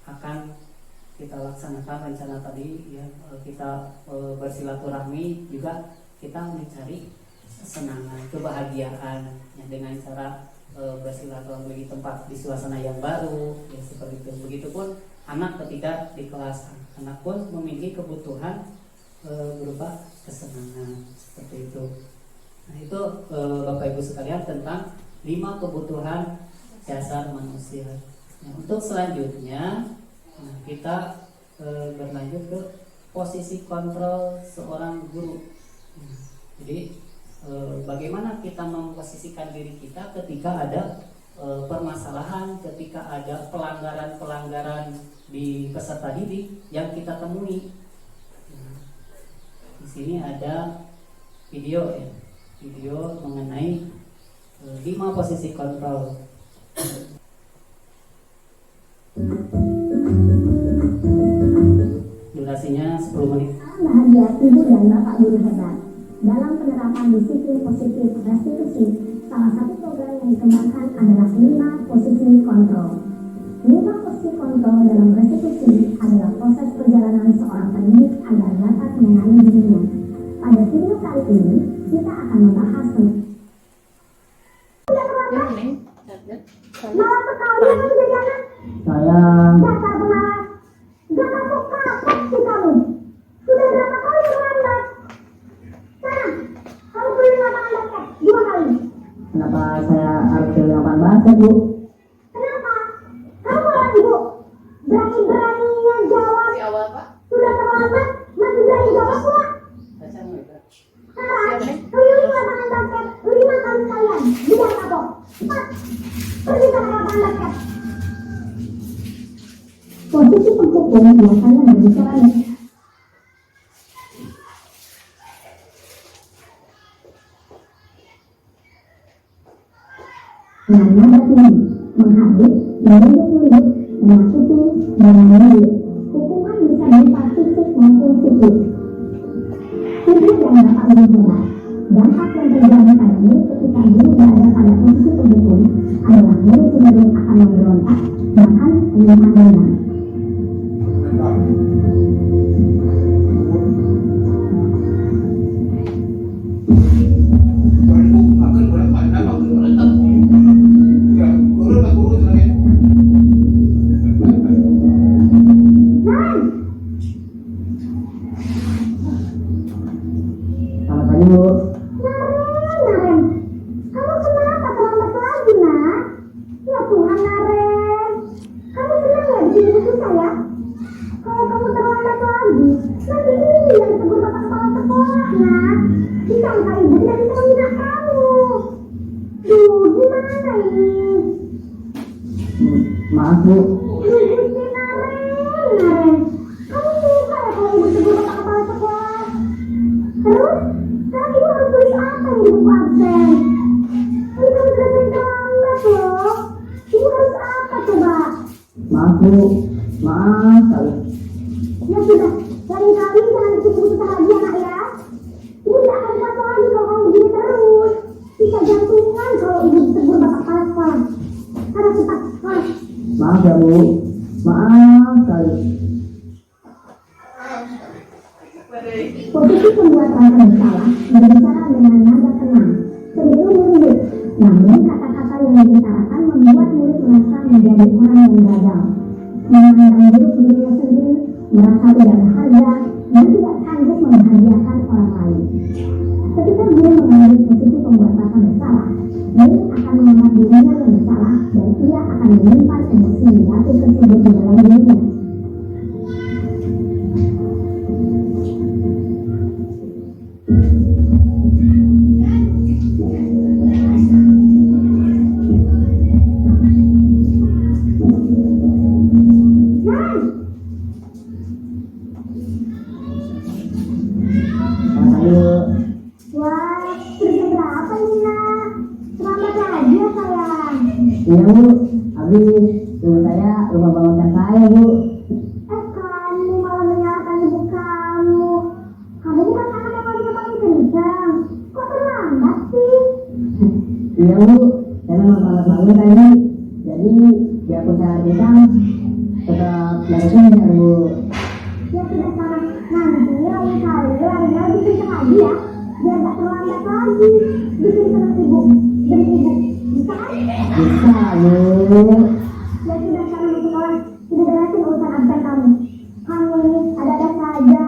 akan kita laksanakan rencana tadi ya, kita bersilaturahmi juga kita mencari kesenangan, kebahagiaan ya, dengan cara bersilaturahmi di tempat, di suasana yang baru ya, seperti itu. Begitupun anak ketika di kelas, anak pun memiliki kebutuhan berupa kesenangan seperti itu. Nah itu Bapak Ibu sekalian tentang 5 kebutuhan dasar manusia. Nah, untuk selanjutnya kita berlanjut ke posisi kontrol seorang guru. Jadi bagaimana kita memposisikan diri kita ketika ada permasalahan, ketika ada pelanggaran-pelanggaran di peserta didik yang kita temui. Di sini ada video ya, video mengenai 5 posisi kontrol. Durasinya 10 menit. Bahagia Ibu dan Bapak Guru hebat. Dalam penerapan disiplin positif restitusi, salah satu program yang dikembangkan adalah 5 posisi kontrol. 5 posisi kontrol dalam restitusi adalah proses perjalanan seorang pendidik agar dapat mengenali dirinya. Pada video kali ini, kita akan membahas malah sekali menjadi anak. Dasar pemalas. Gak masuk kapok sih kamu. Sudah berapa kali terlambat? Sana, kamu beli lapangan basket 2 kali. Kenapa saya harus beli lapangan basket, Bu? Kenapa? Kamu lawan Ibu. Berani-beraninya jawab. Di awal Pak. Sudah terlambat, masih berani jawab pula. Sekarang, keliling lapangan basket 5 kali sekalian. Biar kapok. Cepat, pergi ke lapangan basket. Posisi penghukum biasanya berbicara dengan nada tinggi, menghadap, menunduk-nunduk, menyakiti, dan menunduk. Hukuman bisa berupa fisik maupun psikis. Ibu dan Bapak Guru hebat. Dampak yang terjadi pada guru ketika guru berada pada posisi penghukum adalah guru cenderung akan memberontak, bahkan menyerang. Maaf Bu. Kamu suka ya kalau Ibu tegur bapak kepala sekolah? Terus, sekarang Ibu harus tulis apa yang Ibu absen? Ini kamu sudah sering terlambat loh. Ibu harus apa coba? Maaf Bu. Maaf sekali. Ya sudah, lain kali jangan ikut-ikutan lagi anak ya. Ibu tidak akan kuat lagi kalau kamu begini terus. Bisa jantungan kalau Ibu tegur bapak kepala sekolah. Ada cepat, sekolah. Maaf ya Bu. Maaf sekali. Posisi pembuat rasa bersalah berbicara dengan nada tenang, cenderung mundur. Namun kata-kata yang dibicarakan membuat murid merasa menjadi orang yang gagal, memandang buruk dirinya sendiri, merasa tidak berharga, dan tidak sanggup membahagiakan posisi pembuat rasa bersalah, Yun akan menganggap dirinya yang bersalah dan ia akan menyimpan emosi negatif tersebut di dalam dirinya. Wah, sudah berapa ini nak? Selamat aja sayang. Iya bu, habis ibu saya lupa bangunkan saya bu. Kamu malah menyalahkan ibu kamu. Kamu bukan anak yang lagi pakai kencang. Kok terlambat sih? Iya bu, saya memang sangat bangun tadi. Jadi biarpun saya kencang, tetap dari sini bu. Ya sudah sana. Nanti lain kali larinya lebih kencang lagi ya. Biar gak terlambat lagi. Bikin senang ibu. Demi ibu. Bisa kan? Bisa bu. Ya sudah sana di sekolah. Sudah beresin urusan absen kamu. Kamu ini ada-ada saja.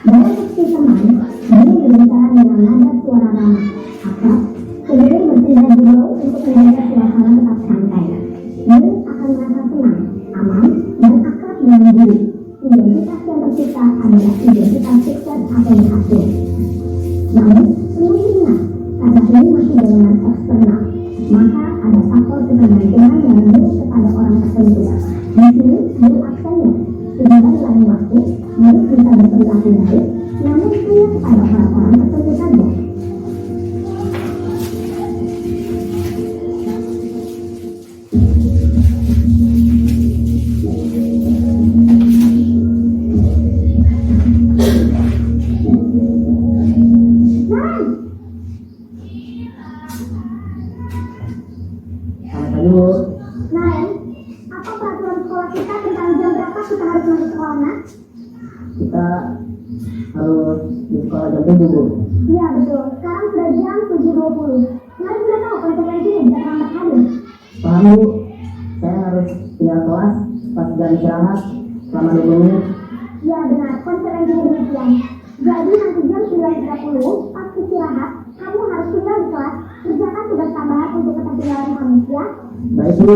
Dari bukti teman, dia berbicara dengan nada suara ramah, akrab, kemudian bertindak dulu untuk menjaga suasana tetap santai. Dia akan merasa senang, aman, dan akrab dengan diri. Identitas yang tercipta adalah identitas sukses atau berhasil. Namun, perlu diingat, karena ini masih golongan eksternal, maka ada faktor ketergantungan yang diri kepada orang tertentu. Di sini, diri absennya, sebentar lain waktu, diri bisa berperilaku baik, namun hanya kepada orang-orang tertentu saja. Selamat pagi bu. Naen, apa peraturan sekolah kita tentang jam berapa kita harus masuk sekolah, nak? Kita harus di sekolah jam 7 bu. Iya betul, sekarang sudah jam 7.20. Naen sudah tahu konsekuensinya jika terlambat hadir. Paham bu, saya harus tinggal kelas pas jam istirahat selama 20 menit. Ya benar, konsekuensinya demikian. Jadi nanti jam 9.30 pas istirahat, kamu harus tinggal di kelas, kerjakan tugas tambahan untuk ketertinggalan kamu, ya. Baik bu.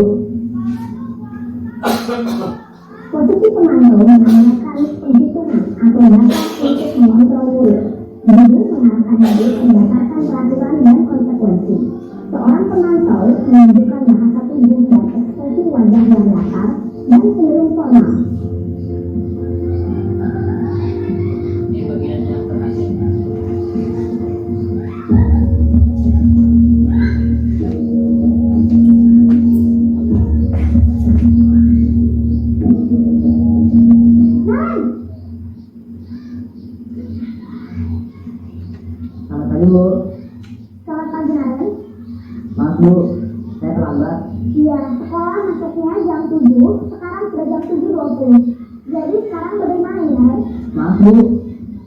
Posisi pemantau namanya kali penghitungan atau data untuk mengontrol murid. Guru mengarahkan murid berdasarkan peraturan dan konsekuensi. Seorang pemantau menunjukkan bahasa tubuh dan ekspresi wajah yang datar dan cenderung formal. Ini bagian yang berhasil. Selamat pagi bu. Selamat pagi Naren. Maaf bu, saya terlambat. Iya, sekolah masuknya jam 7, sekarang sudah jam 7.20. Jadi sekarang bagaimana ya Naren? Maaf bu,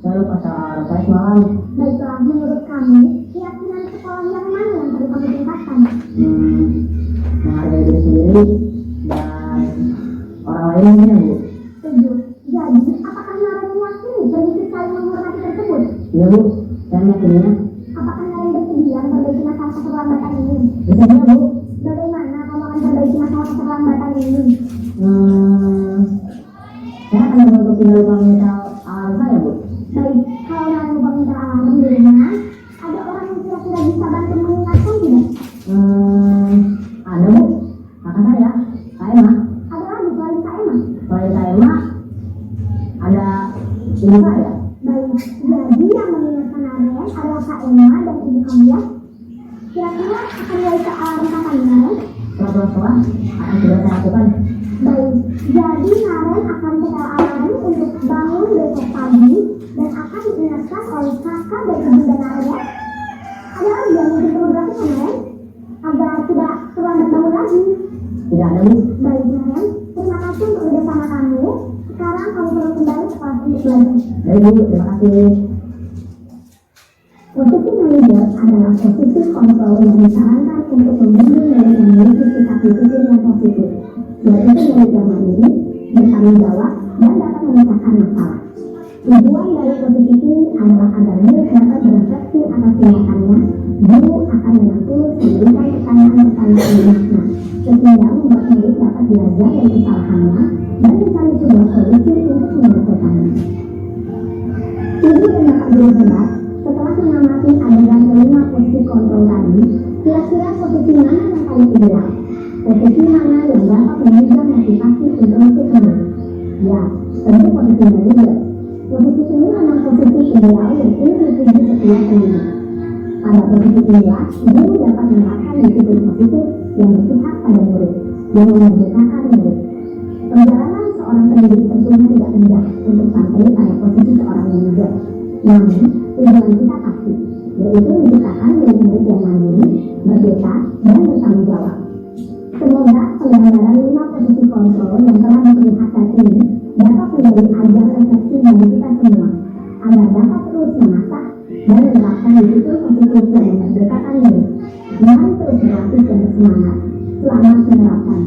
saya lupa soal saya semalam. Baiklah, menurut kamu, keyakinan sekolah yang mana yang perlu kamu tingkatkan? Menghargai diri sendiri dan orang lainnya bu. Setuju. Jadi, apakah Naren meyakini prinsip saling menghormati tersebut? Iya bu, saya meyakininya. Apakah Naren bersedia memperbaiki masalah keterlambatan ini? Bisa juga bu. Bagaimana kamu akan memperbaiki masalah keterlambatan ini? Saya akan membantu tinggal lupa mental alam saya bu. Baik, kalau Naren lupa minta alarm di rumah, ada orang yang kira-kira bisa bantu mengingatkan tidak? Ada bu, kakak saya, Kak Emma. Ada lagi selain Kak Emma? Selain Kak Emma, ada ibu saya. Baik, jadi yang mengingatkan Naren adalah Kak Emma dan ibu kamu ya? Kira-kira akan mulai ke alarm kapan Naren? Setelah akan sudah saya lakukan. Baik, jadi Naren akan setel alarm untuk bangun besok pagi dan akan diingatkan oleh kakak dan ibunda Naren ya. Ada lagi yang mungkin perlu dilakukan Naren? Agar tidak terlambat bangun lagi. Tidak ada bu. Baik Naren, terima kasih untuk kerjasama kamu. Sekarang kamu perlu kembali ke kelas untuk belajar. Baik bu, terima kasih. Posisi manajer adalah posisi kontrol yang disarankan untuk membimbing murid yang memiliki sikap berpikir yang positif, yaitu murid yang mandiri, bertanggung jawab, dan dapat memecahkan masalah. Tujuan dari posisi ini adalah agar murid dapat berefleksi atas tindakannya. Guru akan merangkul memberikan pertanyaan-pertanyaan bermakna, sehingga membuat murid dapat belajar dari kesalahannya dan mencari sebuah solusi untuk menyelesaikannya. Ibu dan bapak guru hebat, setelah mengamati adegan kelima posisi kontrol tadi, kira-kira posisi mana yang paling ideal? Posisi mana yang dapat memegang motivasi untuk murid? Ya, tentu posisi manajer. Posisi ini memang posisi ideal yang ingin dituju setiap pendidik. Pada posisi inilah, guru dapat menerapkan disiplin positif yang berpihak pada murid, yang memerdekakan murid. Perjalanan seorang pendidik tentunya tidak mudah untuk sampai pada posisi seorang manajer. Namun, tujuan kita pasti, yaitu menciptakan murid-murid yang mandiri, merdeka, dan bertanggung jawab. Semoga penyelenggaraan 5 posisi kontrol yang telah diperlihatkan ini dapat menjadi ajar refleksi bagi kita semua, agar dapat terus mengasah dan menerapkan disiplin positif yang memerdekakan diri. Mari terus berlatih dan bersemangat. Selamat menerapkan.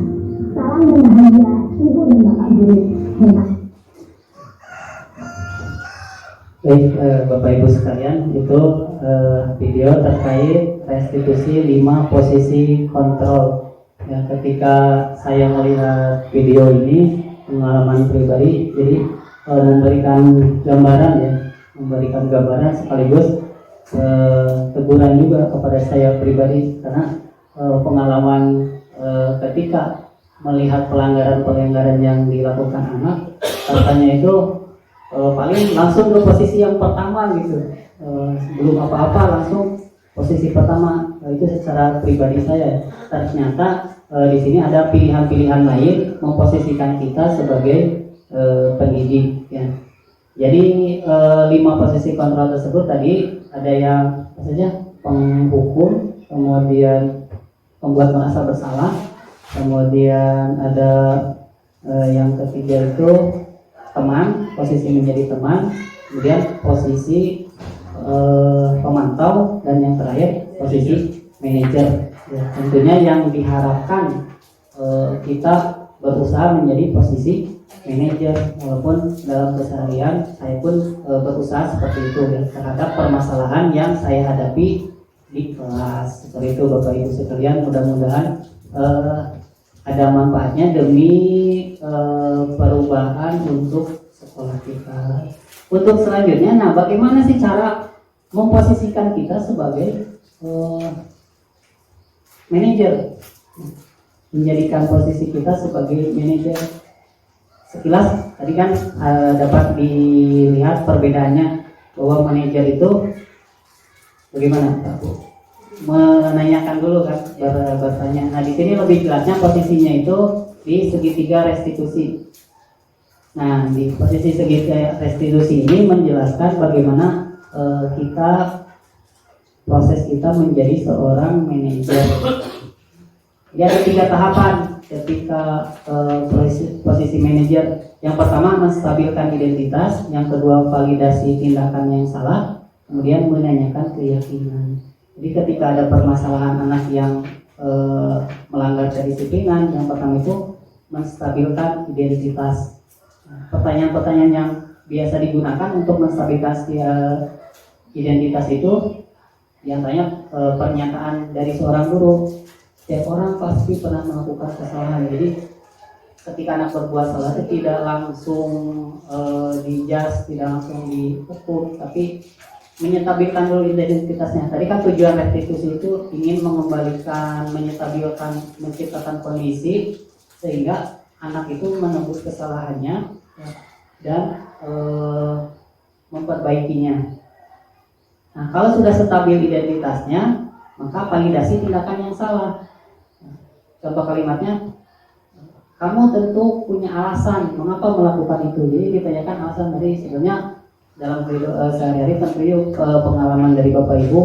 Salam dan bahagia, Ibu dan Bapak Guru hebat. Baik, Bapak Ibu sekalian, itu video terkait restitusi 5 posisi kontrol. Ya, ketika saya melihat video ini, pengalaman pribadi, jadi memberikan gambaran sekaligus teguran juga kepada saya pribadi, karena pengalaman ketika melihat pelanggaran-pelanggaran yang dilakukan anak, rasanya itu paling langsung ke posisi yang pertama gitu, belum apa-apa langsung posisi pertama. Itu secara pribadi saya. Ternyata di sini ada pilihan-pilihan lain memposisikan kita sebagai pendidik, ya. Jadi 5 posisi kontrol tersebut tadi ada yang apa saja? Penghukum, kemudian pembuat merasa bersalah, kemudian ada yang ketiga itu teman, posisi menjadi teman, kemudian posisi pemantau, dan yang terakhir posisi manajer. Ya, tentunya yang diharapkan kita berusaha menjadi posisi manajer, walaupun dalam keseharian saya pun berusaha seperti itu, ya, terhadap permasalahan yang saya hadapi di kelas. Seperti itu Bapak Ibu sekalian, mudah-mudahan ada manfaatnya demi perubahan untuk sekolah kita. Untuk selanjutnya, nah bagaimana sih cara memposisikan kita sebagai manajer, menjadikan posisi kita sebagai manajer? Sekilas tadi kan dapat dilihat perbedaannya, bahwa manajer itu bagaimana Pak Bu? Menanyakan dulu kan, bertanya. Nah di sini lebih jelasnya posisinya itu di segitiga restitusi. Nah di posisi segitiga restitusi ini menjelaskan bagaimana kita, proses kita menjadi seorang manajer. Jadi ada 3 tahapan ketika posisi manajer. Yang pertama menstabilkan identitas, yang kedua validasi tindakan yang salah, kemudian menanyakan keyakinan. Jadi ketika ada permasalahan anak yang melanggar kedisiplinan, yang pertama itu menstabilkan identitas. Pertanyaan-pertanyaan yang biasa digunakan untuk menstabilkan identitas itu diantaranya pernyataan dari seorang guru, setiap orang pasti pernah melakukan kesalahan. Jadi ketika anak berbuat salah itu tidak langsung dijudge, tidak langsung dihukum, tapi menyetabilkan dulu identitasnya. Tadi kan tujuan restitusi itu ingin mengembalikan, menyetabilkan, menciptakan kondisi sehingga anak itu menebus kesalahannya dan memperbaikinya. Nah, kalau sudah stabil identitasnya, maka validasi tindakan yang salah. Contoh kalimatnya, kamu tentu punya alasan mengapa melakukan itu. Jadi ditanyakan alasan. Dari sebenarnya dalam sehari-hari tentu pengalaman dari Bapak Ibu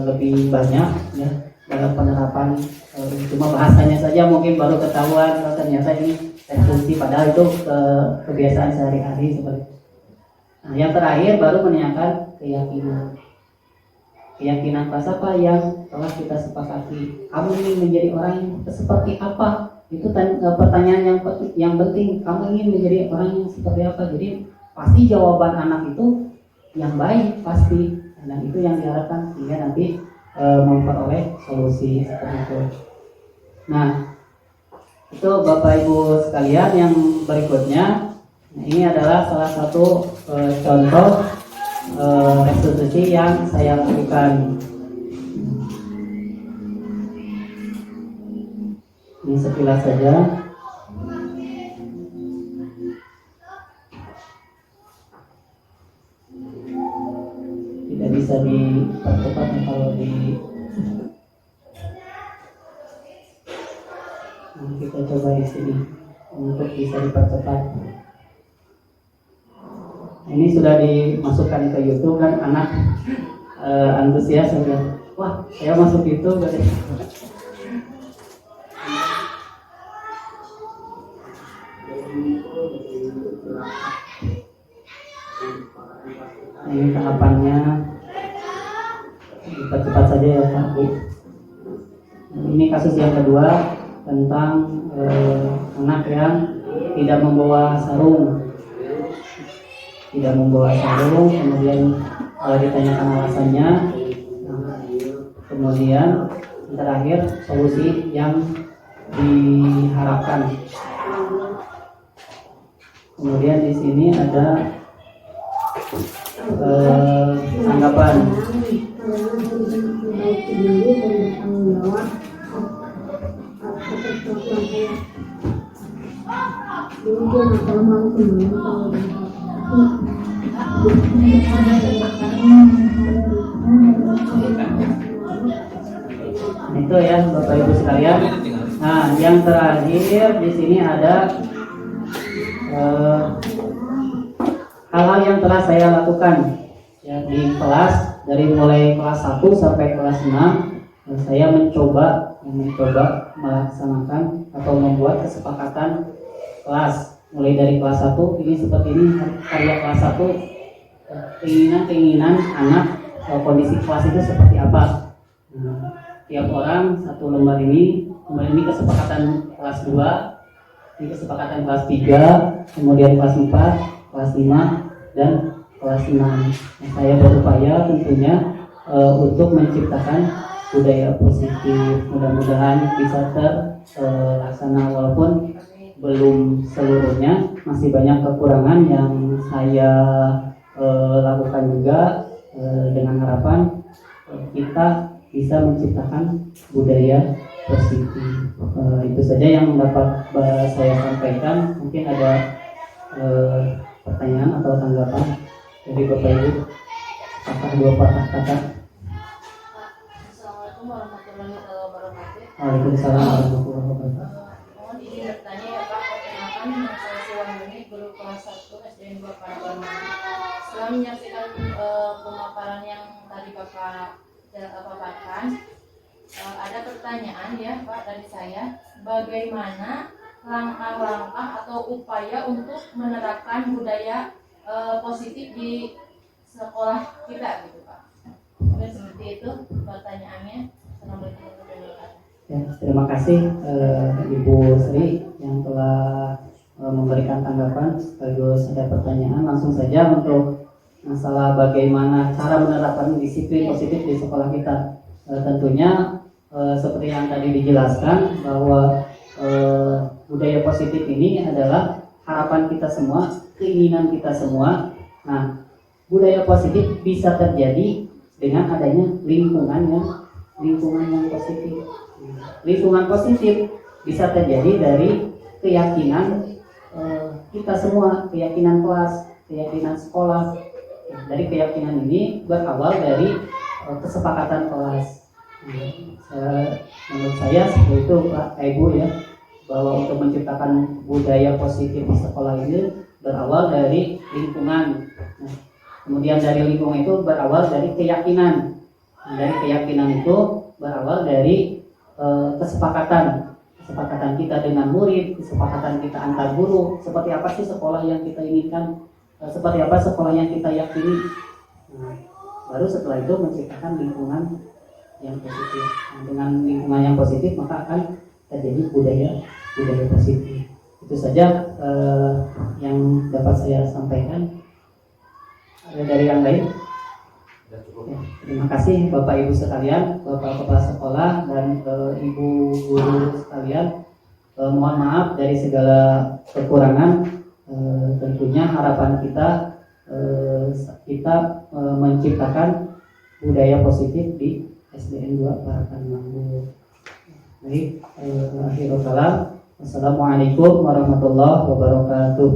lebih banyak, ya, dalam penerapan. Cuma bahasanya saja mungkin baru ketahuan kalau ternyata ini restitusi, padahal itu kebiasaan sehari-hari seperti itu. Nah, yang terakhir baru menanyakan keyakinan. Keyakinan kelas apa yang telah kita sepakati? Kamu ingin menjadi orang yang seperti apa? Itu pertanyaan yang penting. Kamu ingin menjadi orang yang seperti apa? Jadi pasti jawaban anak itu yang baik pasti. Dan itu yang diharapkan sehingga nanti memperoleh solusi seperti itu. Nah, itu Bapak Ibu sekalian yang berikutnya, nah, ini adalah salah satu contoh restitusi yang saya lakukan. Ini sekilas saja. Tidak bisa dipercepat kalau kita coba di sini untuk bisa dipercepat. Ini sudah dimasukkan ke YouTube kan, anak antusias sudah. Wah, saya masuk YouTube. Ini tahapannya, cepat-cepat saja ya Pak Bu. Ini kasus yang kedua tentang anak yang tidak membawa sarung, kemudian ditanyakan alasannya, kemudian terakhir solusi yang diharapkan. Kemudian di sini ada tanggapan. Itu ya Bapak Ibu sekalian. Nah, yang terakhir di sini ada hal-hal yang telah saya lakukan ya, di kelas, dari mulai kelas 1 sampai kelas 6 saya mencoba melaksanakan atau membuat kesepakatan kelas. Mulai dari kelas 1 ini seperti ini, karya kelas 1, keinginan anak, kondisi kelas itu seperti apa. Nah, tiap orang satu lembar ini, kemudian ini kesepakatan kelas 2, ini kesepakatan kelas 3, kemudian kelas 4, kelas 5, dan kelas 6. Nah, saya berupaya tentunya untuk menciptakan budaya positif. Mudah-mudahan bisa terlaksana walaupun belum seluruhnya, masih banyak kekurangan yang saya lakukan juga, dengan harapan kita bisa menciptakan budaya positif. Itu saja yang dapat saya sampaikan. Mungkin ada pertanyaan atau tanggapan dari Bapak Ibu. Apakah dua patah kata? Assalamualaikum warahmatullahi wabarakatuh. Waalaikumsalam warahmatullahi wabarakatuh. Mohon izin bertanya ya Pak, perkenalkan saya Siwanduni, guru kelas 1 SDN 2 Paragon. Setelah menyaksikan pemaparan yang tadi Bapak paparkan, ada pertanyaan ya Pak dari saya, bagaimana langkah-langkah atau upaya untuk menerapkan budaya positif di sekolah kita gitu Pak. Mungkin seperti itu pertanyaannya. Assalamualaikum warahmatullahi wabarakatuh. Ya, terima kasih Ibu Sri yang telah memberikan tanggapan sekaligus ada pertanyaan. Langsung saja untuk masalah bagaimana cara menerapkan disiplin positif di sekolah kita. Tentunya seperti yang tadi dijelaskan bahwa budaya positif ini adalah harapan kita semua, keinginan kita semua. Nah, budaya positif bisa terjadi dengan adanya lingkungan yang positif. Lingkungan positif bisa terjadi dari keyakinan kita semua, keyakinan kelas, keyakinan sekolah. Dari keyakinan ini berawal dari kesepakatan kelas. Menurut saya seperti itu Pak Ibu ya, bahwa untuk menciptakan budaya positif di sekolah ini berawal dari lingkungan. Nah, kemudian dari lingkungan itu berawal dari keyakinan. Dari keyakinan itu berawal dari kesepakatan kita dengan murid, kesepakatan kita antar guru. Seperti apa sih sekolah yang kita inginkan? Seperti apa sekolah yang kita yakini? Nah, baru setelah itu menciptakan lingkungan yang positif. Nah, dengan lingkungan yang positif maka akan terjadi budaya positif. Itu saja yang dapat saya sampaikan. Ada dari yang lain? Ya, terima kasih Bapak Ibu sekalian, Bapak Kepala Sekolah dan Ibu Guru sekalian. Mohon maaf dari segala kekurangan. Tentunya harapan kita menciptakan budaya positif di SDN 2 Parakan Manggu. Baik, akhirul kalam. Assalamualaikum warahmatullahi wabarakatuh.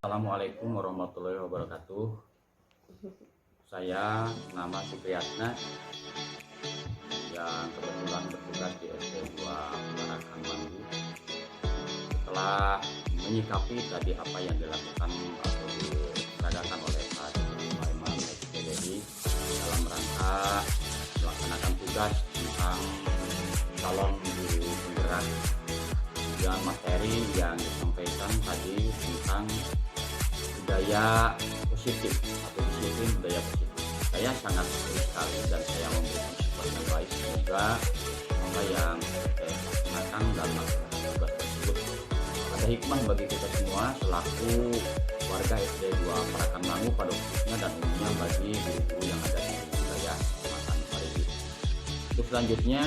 Assalamualaikum warahmatullahi wabarakatuh. Saya nama Supriyatna yang kebetulan bertugas di SD 2 Parakan Manggu. Setelah menyikapi tadi apa yang dilakukan atau diadakan oleh Pak Sulaiman SPDI dalam rangka melaksanakan tugas tentang calon guru penggerak, dan materi yang disampaikan tadi tentang budaya positif atau disiplin budaya positif, saya sangat setuju sekali dan saya memberikan support yang baik. Semoga apa yang saya laksanakan dalam melaksanakan tugas tersebut ada hikmah bagi kita semua selaku warga SD 2 Parakan Manggu pada khususnya dan umumnya bagi guru-guru yang ada di wilayah Kecamatan Parigi. Untuk selanjutnya,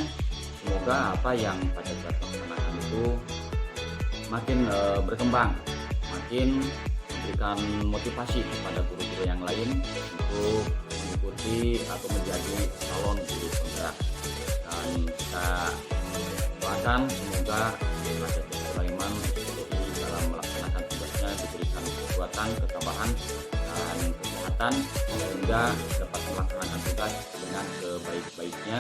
semoga apa yang pada saat laksanakan itu makin berkembang, makin memberikan motivasi kepada guru-guru yang lain untuk mengikuti atau menjadi calon guru penggerak. Dan kita doakan semoga Pak Sulaiman SPDI dalam melaksanakan tugasnya diberikan kekuatan, ketabahan, dan kesehatan sehingga dapat melaksanakan tugas dengan sebaik-baiknya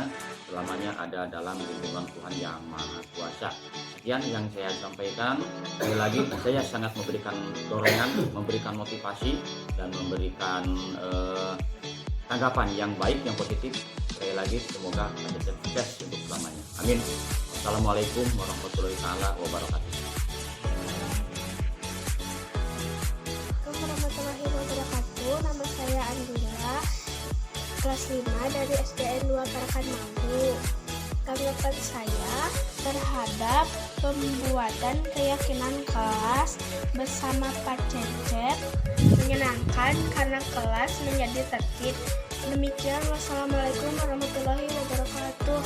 selamanya ada dalam lindungan Tuhan Yang Maha Kuasa. Sekian yang saya sampaikan. Sekali lagi saya sangat memberikan dorongan, memberikan motivasi dan memberikan tanggapan yang baik, yang positif. Sekali lagi semoga ada sukses untuk selamanya. Amin. Assalamualaikum warahmatullahi wabarakatuh. Warahmatullahi wabarakatuh. Nama saya Andila, kelas 5 dari SDN 2 Parakan Manggu. Tanggapan saya terhadap pembuatan keyakinan kelas bersama Pak Cecep menyenangkan karena kelas menjadi tertib. Demikian, wassalamualaikum warahmatullahi wabarakatuh.